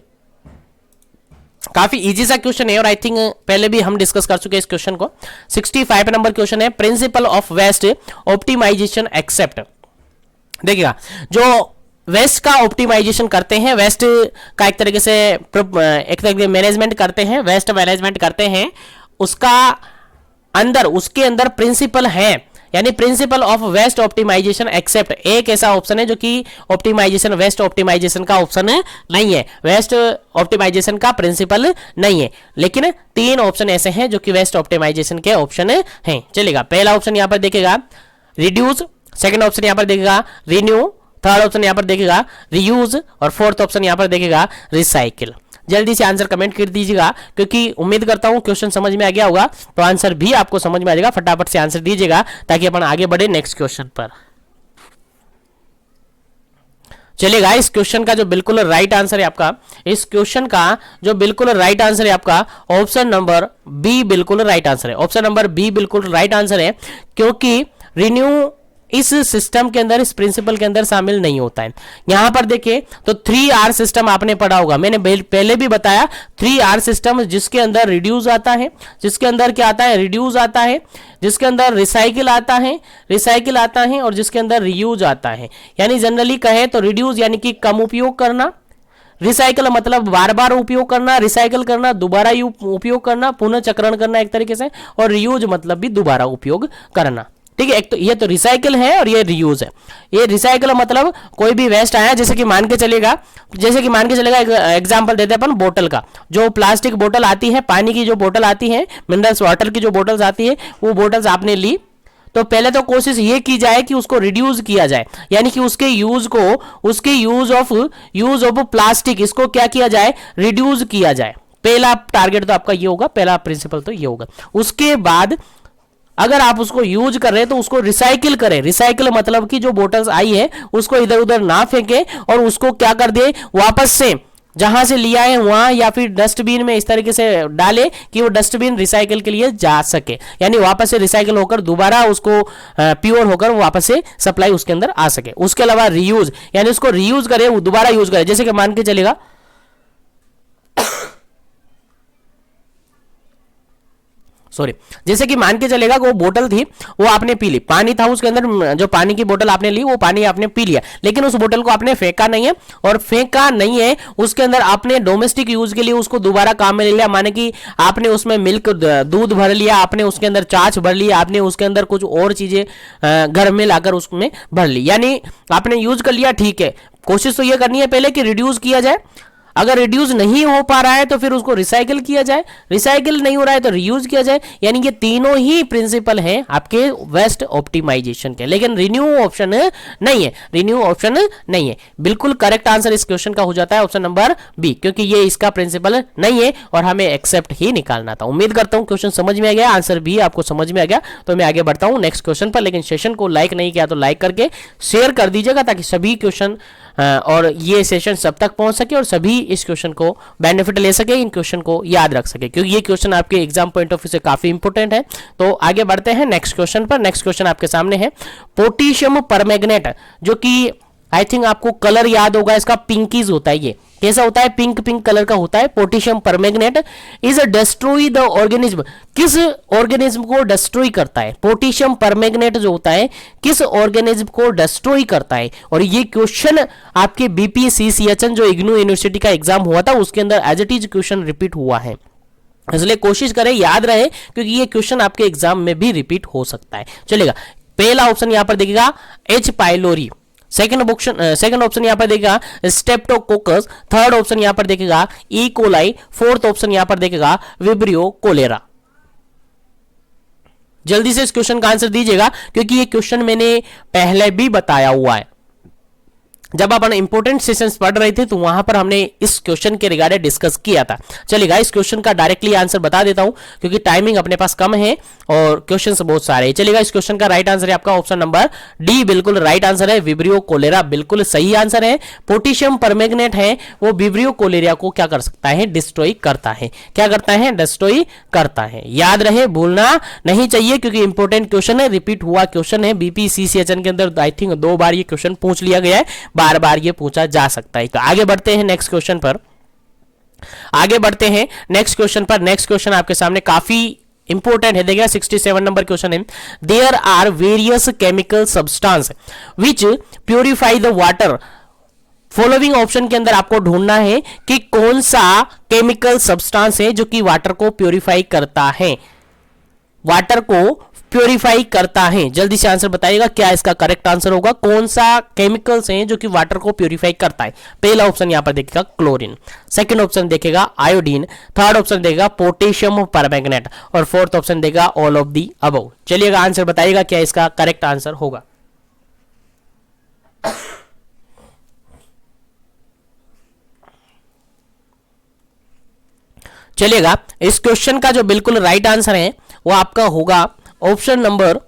काफी इजी सा क्वेश्चन है और आई थिंक पहले भी हम डिस्कस कर चुके हैं इस क्वेश्चन को। 65 नंबर क्वेश्चन है, principle of waste optimisation except. देखिएगा, जो वेस्ट का ऑप्टिमाइजेशन करते हैं, वेस्ट का एक तरीके से मैनेजमेंट करते हैं, वेस्ट मैनेजमेंट करते हैं, उसका अंदर, उसके अंदर प्रिंसिपल है, यानी principle of waste optimisation except एक ऐसा ऑप्शन है जो कि ऑप्टिमाइजेशन, वेस्ट ऑप्टिमाइजेशन का ऑप्शन नहीं है, वेस्ट ऑप्टिमाइजेशन का प्रिंसिपल नहीं है, लेकिन 3 ऑप्शन ऐसे हैं जो कि वेस्ट ऑप्टिमाइजेशन के ऑप्शन हैं। चलेगा, पहला ऑप्शन यहां पर देखेगा रिड्यूस, सेकंड ऑप्शन यहां पर देखेगा रिन्यू, थर्ड ऑप्शन यहां पर देखेगा रीयूज और फोर्थ ऑप्शन यहां पर देखेगा रिसाइकिल। जल्दी से आंसर कमेंट कर दीजिएगा, क्योंकि उम्मीद करता हूं क्वेश्चन समझ में आ गया होगा, तो आंसर भी आपको समझ में आ जाएगा। फटाफट से आंसर दीजिएगा ताकि अपन आगे बढ़े नेक्स्ट क्वेश्चन पर। चलिएगा, इस क्वेश्चन का जो बिल्कुल राइट आंसर है आपका, इस क्वेश्चन का जो बिल्कुल राइट आंसर है आपका ऑप्शन नंबर बी बिल्कुल राइट आंसर है। ऑप्शन नंबर बी बिल्कुल राइट आंसर है, क्योंकि रिन्यू इस सिस्टम के अंदर, इस प्रिंसिपल के अंदर शामिल नहीं होता है। यहां पर देखिए तो 3R सिस्टम आपने पढ़ा होगा, मैंने पहले भी बताया 3R सिस्टम, जिसके अंदर रिड्यूस आता है, जिसके अंदर क्या आता है? रिड्यूस आता है, जिसके अंदर रिसाइकिल आता है, रिसाइकिल आता है और जिसके अंदर रीयूज आता है। यानी जनरली कहे तो रिड्यूस यानी कि कम उपयोग करना, रिसाइकिल मतलब बार बार उपयोग करना, रिसाइकिल करना दोबारा उपयोग करना, पुनः चक्रण करना एक तरीके से, और रीयूज मतलब भी दोबारा उपयोग करना। ठीक है, एक तो ये तो रिसाइकिल है और ये रीयूज है। ये रिसाइकिल मतलब कोई भी वेस्ट आया, जैसे कि मान के चलेगा एग्जांपल देते हैं अपन बोतल का, जो प्लास्टिक बोतल आती है, पानी की जो बोतल आती है, मिनरल्स वाटर की जो बोतल्स आती है, वो बोतल्स आपने ली, तो पहले तो कोशिश ये की जाए कि उसको रिड्यूस किया जाए, यानी कि उसके यूज ऑफ प्लास्टिक, इसको क्या किया जाए? रिड्यूस किया जाए। पहला टारगेट तो आपका ये होगा, पहला प्रिंसिपल तो ये होगा। उसके बाद अगर आप उसको यूज कर रहे हैं तो उसको रिसाइकिल करें। रिसाइकिल मतलब कि जो बोतल्स आई है उसको इधर उधर ना फेंके और उसको क्या कर दे, वापस से जहां से लिया है वहां या फिर डस्टबिन में इस तरीके से डाले कि वो डस्टबिन रिसाइकिल के लिए जा सके, यानी वापस से रिसाइकिल होकर दोबारा उसको प्योर होकर वापस से सप्लाई उसके अंदर आ सके। उसके अलावा रीयूज, यानी उसको रीयूज करे, वो दोबारा यूज करे। जैसे कि मान के चलेगा जैसे कि मान के चलेगा कि वो बोतल थी, वो आपने पी ली, पानी था उसके अंदर, जो पानी की बोतल आपने ली वो पानी आपने पी लिया, लेकिन उस बोतल को आपने फेंका नहीं है, और फेंका नहीं है उसके अंदर आपने डोमेस्टिक यूज के लिए उसको दोबारा काम में ले लिया। माने कि आपने उसमें मिल्क, दूध भर लिया, आपने उसके अंदर छाछ भर लिया, आपने उसके अंदर कुछ और चीजें घर में लाकर उसमें भर ली, यानी आपने यूज कर लिया। ठीक है, कोशिश तो ये करनी है पहले कि रिड्यूस किया जाए, अगर रिड्यूस नहीं हो पा रहा है तो फिर उसको रिसाइकिल किया जाए, रिसाइकिल नहीं हो रहा है तो रीयूज किया जाए। यानी ये तीनों ही प्रिंसिपल हैं आपके वेस्ट ऑप्टिमाइजेशन के, लेकिन रिन्यू ऑप्शन नहीं है, रिन्यू ऑप्शन नहीं है। बिल्कुल करेक्ट आंसर इस क्वेश्चन का हो जाता है ऑप्शन नंबर बी, क्योंकि ये इसका प्रिंसिपल नहीं है और हमें एक्सेप्ट ही निकालना था। उम्मीद करता हूं क्वेश्चन समझ में आ गया, आंसर भी आपको समझ में आ गया। तो मैं आगे बढ़ता हूं नेक्स्ट क्वेश्चन पर, लेकिन सेशन को लाइक नहीं किया तो लाइक करके शेयर कर दीजिएगा ताकि सभी क्वेश्चन और ये सेशन सब तक पहुंच सके और सभी इस क्वेश्चन को बेनिफिट ले सके, इन क्वेश्चन को याद रख सके, क्योंकि ये क्वेश्चन आपके एग्जाम पॉइंट ऑफ व्यू से काफी इंपॉर्टेंट है। तो आगे बढ़ते हैं नेक्स्ट क्वेश्चन पर। नेक्स्ट क्वेश्चन आपके सामने है पोटेशियम परमैंगनेट, जो कि आई थिंक आपको कलर याद होगा, इसका पिंकीज होता है। ये कैसा होता है? पिंक पिंक कलर का होता है। Potassium permanganate is destroy the organism, किस ऑर्गेनिज्म को डिस्ट्रॉय करता है? पोटेशियम परमैंगनेट जो होता है किस ऑर्गेनिज्म को डिस्ट्रॉय करता है? और ये क्वेश्चन आपके BPCCHN जो इग्नू यूनिवर्सिटी का एग्जाम हुआ था उसके अंदर as it is question repeat हुआ है, इसलिए कोशिश करें याद रहे, क्योंकि ये क्वेश्चन आपके एग्जाम में भी रिपीट हो सकता है। चलेगा, पहला ऑप्शन यहां पर देखिएगा H. पाइलोरी, सेकंड ऑप्शन यहां पर देखेगा स्टेप्टोकोकस, थर्ड ऑप्शन यहां पर देखेगा ई कोलाई, फोर्थ ऑप्शन यहां पर देखेगा विब्रियो कोलेरा। जल्दी से इस क्वेश्चन का आंसर दीजिएगा, क्योंकि ये क्वेश्चन मैंने पहले भी बताया हुआ है। जब अपन इंपोर्टेंट सेशंस पढ़ रहे थे तो वहां पर हमने इस क्वेश्चन के रिगार्डिंग डिस्कस किया था। चलिएगा इस क्वेश्चन का डायरेक्टली आंसर बता देता हूं क्योंकि टाइमिंग अपने पास कम है और क्वेश्चंस बहुत सारे हैं। चलिएगा इस क्वेश्चन का राइट आंसर है आपका ऑप्शन नंबर डी, बिल्कुल राइट आंसर है। विब्रियो कोलेरा बिल्कुल सही आंसर है। पोटेशियम परमैंगनेट है वो विब्रियो कोलेरिया को क्या कर सकता है, डिस्ट्रॉय करता है। क्या करता है, डिस्ट्रॉय करता है। याद रहे, भूलना नहीं चाहिए क्योंकि इंपॉर्टेंट क्वेश्चन है, रिपीट हुआ क्वेश्चन है। बीपीसीसीएचएन के अंदर आई थिंक 2 बार ये क्वेश्चन पूछ लिया गया है, बार बार ये पूछा जा सकता है। तो आगे बढ़ते हैं नेक्स्ट क्वेश्चन पर। आगे बढ़ते हैं नेक्स्ट क्वेश्चन पर। नेक्स्ट क्वेश्चन आपके सामने काफी इंपोर्टेंट है, देखिए 67 नंबर क्वेश्चन है। There are various chemical substance which purify the water. Following option के अंदर आपको ढूंढना है कि कौन सा केमिकल सब्सटेंस है जो कि वाटर को प्यूरिफाई करता है, वाटर को प्यूरिफाई करता है। जल्दी से आंसर बताइएगा क्या इसका करेक्ट आंसर होगा। कौन सा केमिकल्स हैं जो कि वाटर को प्यूरिफाई करता है। पहला ऑप्शन यहां पर देखेगा क्लोरीन, सेकंड ऑप्शन देखेगा आयोडीन, थर्ड ऑप्शन देखेगा पोटेशियम परमैंगनेट और फोर्थ ऑप्शन देगा ऑल ऑफ दी अबव। चलिएगा आंसर बताइएगा क्या इसका करेक्ट आंसर होगा। चलिएगा इस क्वेश्चन का जो बिल्कुल राइट आंसर है वो आपका होगा ऑप्शन नंबर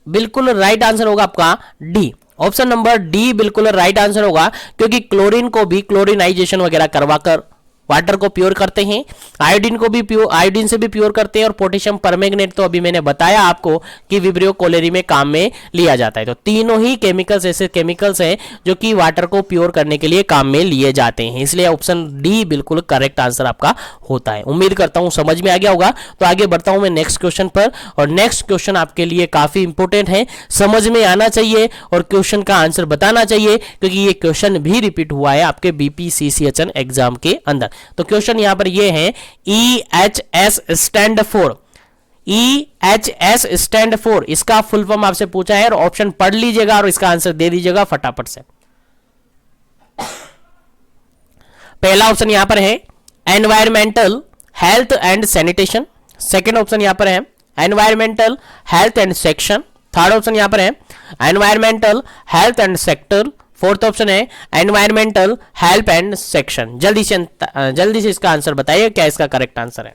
बिल्कुल राइट आंसर होगा आपका डी। ऑप्शन नंबर डी बिल्कुल राइट आंसर होगा क्योंकि क्लोरीन को भी क्लोरीनाइजेशन वगैरह करवाकर वाटर को प्योर करते हैं, आयोडीन को भी प्योर, आयोडीन से भी प्योर करते हैं और पोटेशियम परमैंगनेट तो अभी मैंने बताया आपको कि विब्रियो कोलेरी में काम में लिया जाता है। तो तीनों ही केमिकल्स ऐसे केमिकल्स हैं जो कि वाटर को प्योर करने के लिए काम में लिए जाते हैं, इसलिए ऑप्शन डी बिल्कुल करेक्ट आंसर आपका होता है। उम्मीद करता हूं समझ में आ गया होगा। तो आगे बढ़ता हूं मैं नेक्स्ट क्वेश्चन पर और नेक्स्ट क्वेश्चन आपके लिए काफी इंपोर्टेंट है, समझ में आना चाहिए और क्वेश्चन का आंसर बताना चाहिए क्योंकि ये क्वेश्चन भी रिपीट हुआ है आपके बीपीसीसीएचएन एग्जाम के अंदर। तो क्वेश्चन यहां पर ये है EHS stand for, EHS stand for इसका फुल फॉर्म आपसे पूछा है और ऑप्शन पढ़ लीजिएगा और इसका आंसर दे दीजिएगा फटाफट से। पहला ऑप्शन यहां पर है environmental health and sanitation, second option यहां पर है environmental health and section, third option यहां पर है environmental health and sector, fourth option है एनवायरमेंटल हेल्प एंड सेक्शन। जल्दी से इसका आंसर बताइए क्या इसका करेक्ट आंसर है।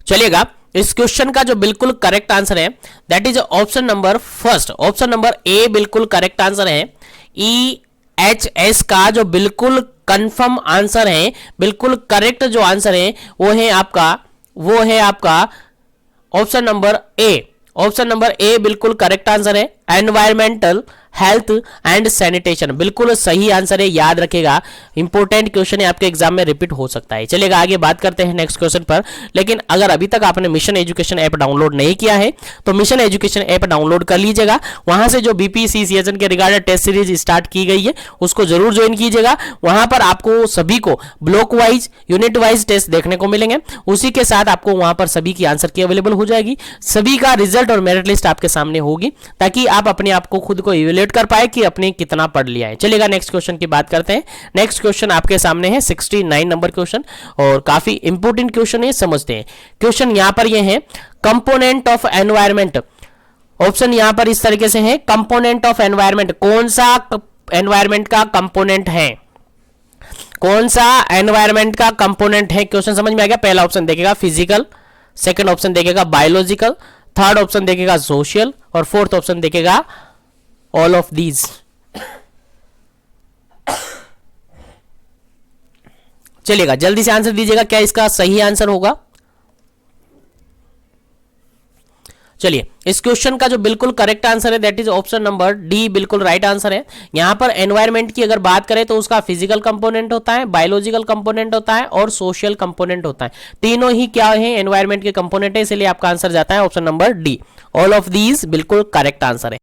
चलिएगा इस क्वेश्चन का जो बिल्कुल करेक्ट आंसर है that is option number first, option number A बिल्कुल करेक्ट आंसर है। EHS का जो बिल्कुल कंफर्म आंसर है, बिल्कुल करेक्ट जो आंसर है वो है आपका option number A. Option number A बिल्कुल करेक्ट आंसर है, एनवायरमेंटल हेल्थ एंड सैनिटेशन बिल्कुल सही आंसर है। याद रखेगा इंपॉर्टेंट क्वेश्चन है आपके एग्जाम में रिपीट हो सकता है। चलिएगा आगे बात करते हैं नेक्स्ट क्वेश्चन पर। लेकिन अगर अभी तक आपने मिशन एजुकेशन ऐप डाउनलोड नहीं किया है तो मिशन एजुकेशन ऐप डाउनलोड कर लीजिएगा। वहां से जो बीपीसीसीएचएन के रिगार्डेड टेस्ट सीरीज स्टार्ट की गई है उसको जरूर ज्वाइन कीजिएगा। वहां पर आपको सभी को block wise unit wise test देखने को मिलेंगे, उसी के साथ आपको वहां पर सभी की आंसर की अवेलेबल हो जाएगी, सभी का रिजल्ट और मेरिट लिस्ट आपके सामने होगी ताकि आप अपने आप को खुद को इवेल्युएट कर पाए कि आपने कितना पढ़ लिया है। चलिएगा नेक्स्ट क्वेश्चन की बात करते हैं। नेक्स्ट क्वेश्चन आपके सामने है 69 नंबर क्वेश्चन और काफी इंपोर्टेंट क्वेश्चन है, समझते हैं। क्वेश्चन यहां पर ये है कंपोनेंट ऑफ एनवायरमेंट। ऑप्शन यहां पर इस तरीके से है कंपोनेंट ऑफ एनवायरमेंट, कौन सा एनवायरमेंट का कंपोनेंट है, कौन सा एनवायरमेंट का कंपोनेंट है। क्वेश्चन समझ में आ गया। पहला ऑप्शन देखेगा फिजिकल, सेकंड ऑप्शन देखेगा बायोलॉजिकल, थर्ड ऑप्शन देखेगा सोशल और फोर्थ ऑप्शन देखेगा ऑल ऑफ दीज। चलिएगा जल्दी से आंसर दीजिएगा क्या इसका सही आंसर होगा। चलिए इस क्वेश्चन का जो बिल्कुल करेक्ट आंसर है that is option number D बिल्कुल राइट आंसर है। यहां पर एनवायरमेंट की अगर बात करें तो उसका फिजिकल कंपोनेंट होता है, बायोलॉजिकल कंपोनेंट होता है और सोशल कंपोनेंट होता है। तीनों ही क्या है एनवायरमेंट के कंपोनेंट है, इसलिए आपका आंसर जाता है option number D. All of these बिल्कुल करेक्ट आंसर है।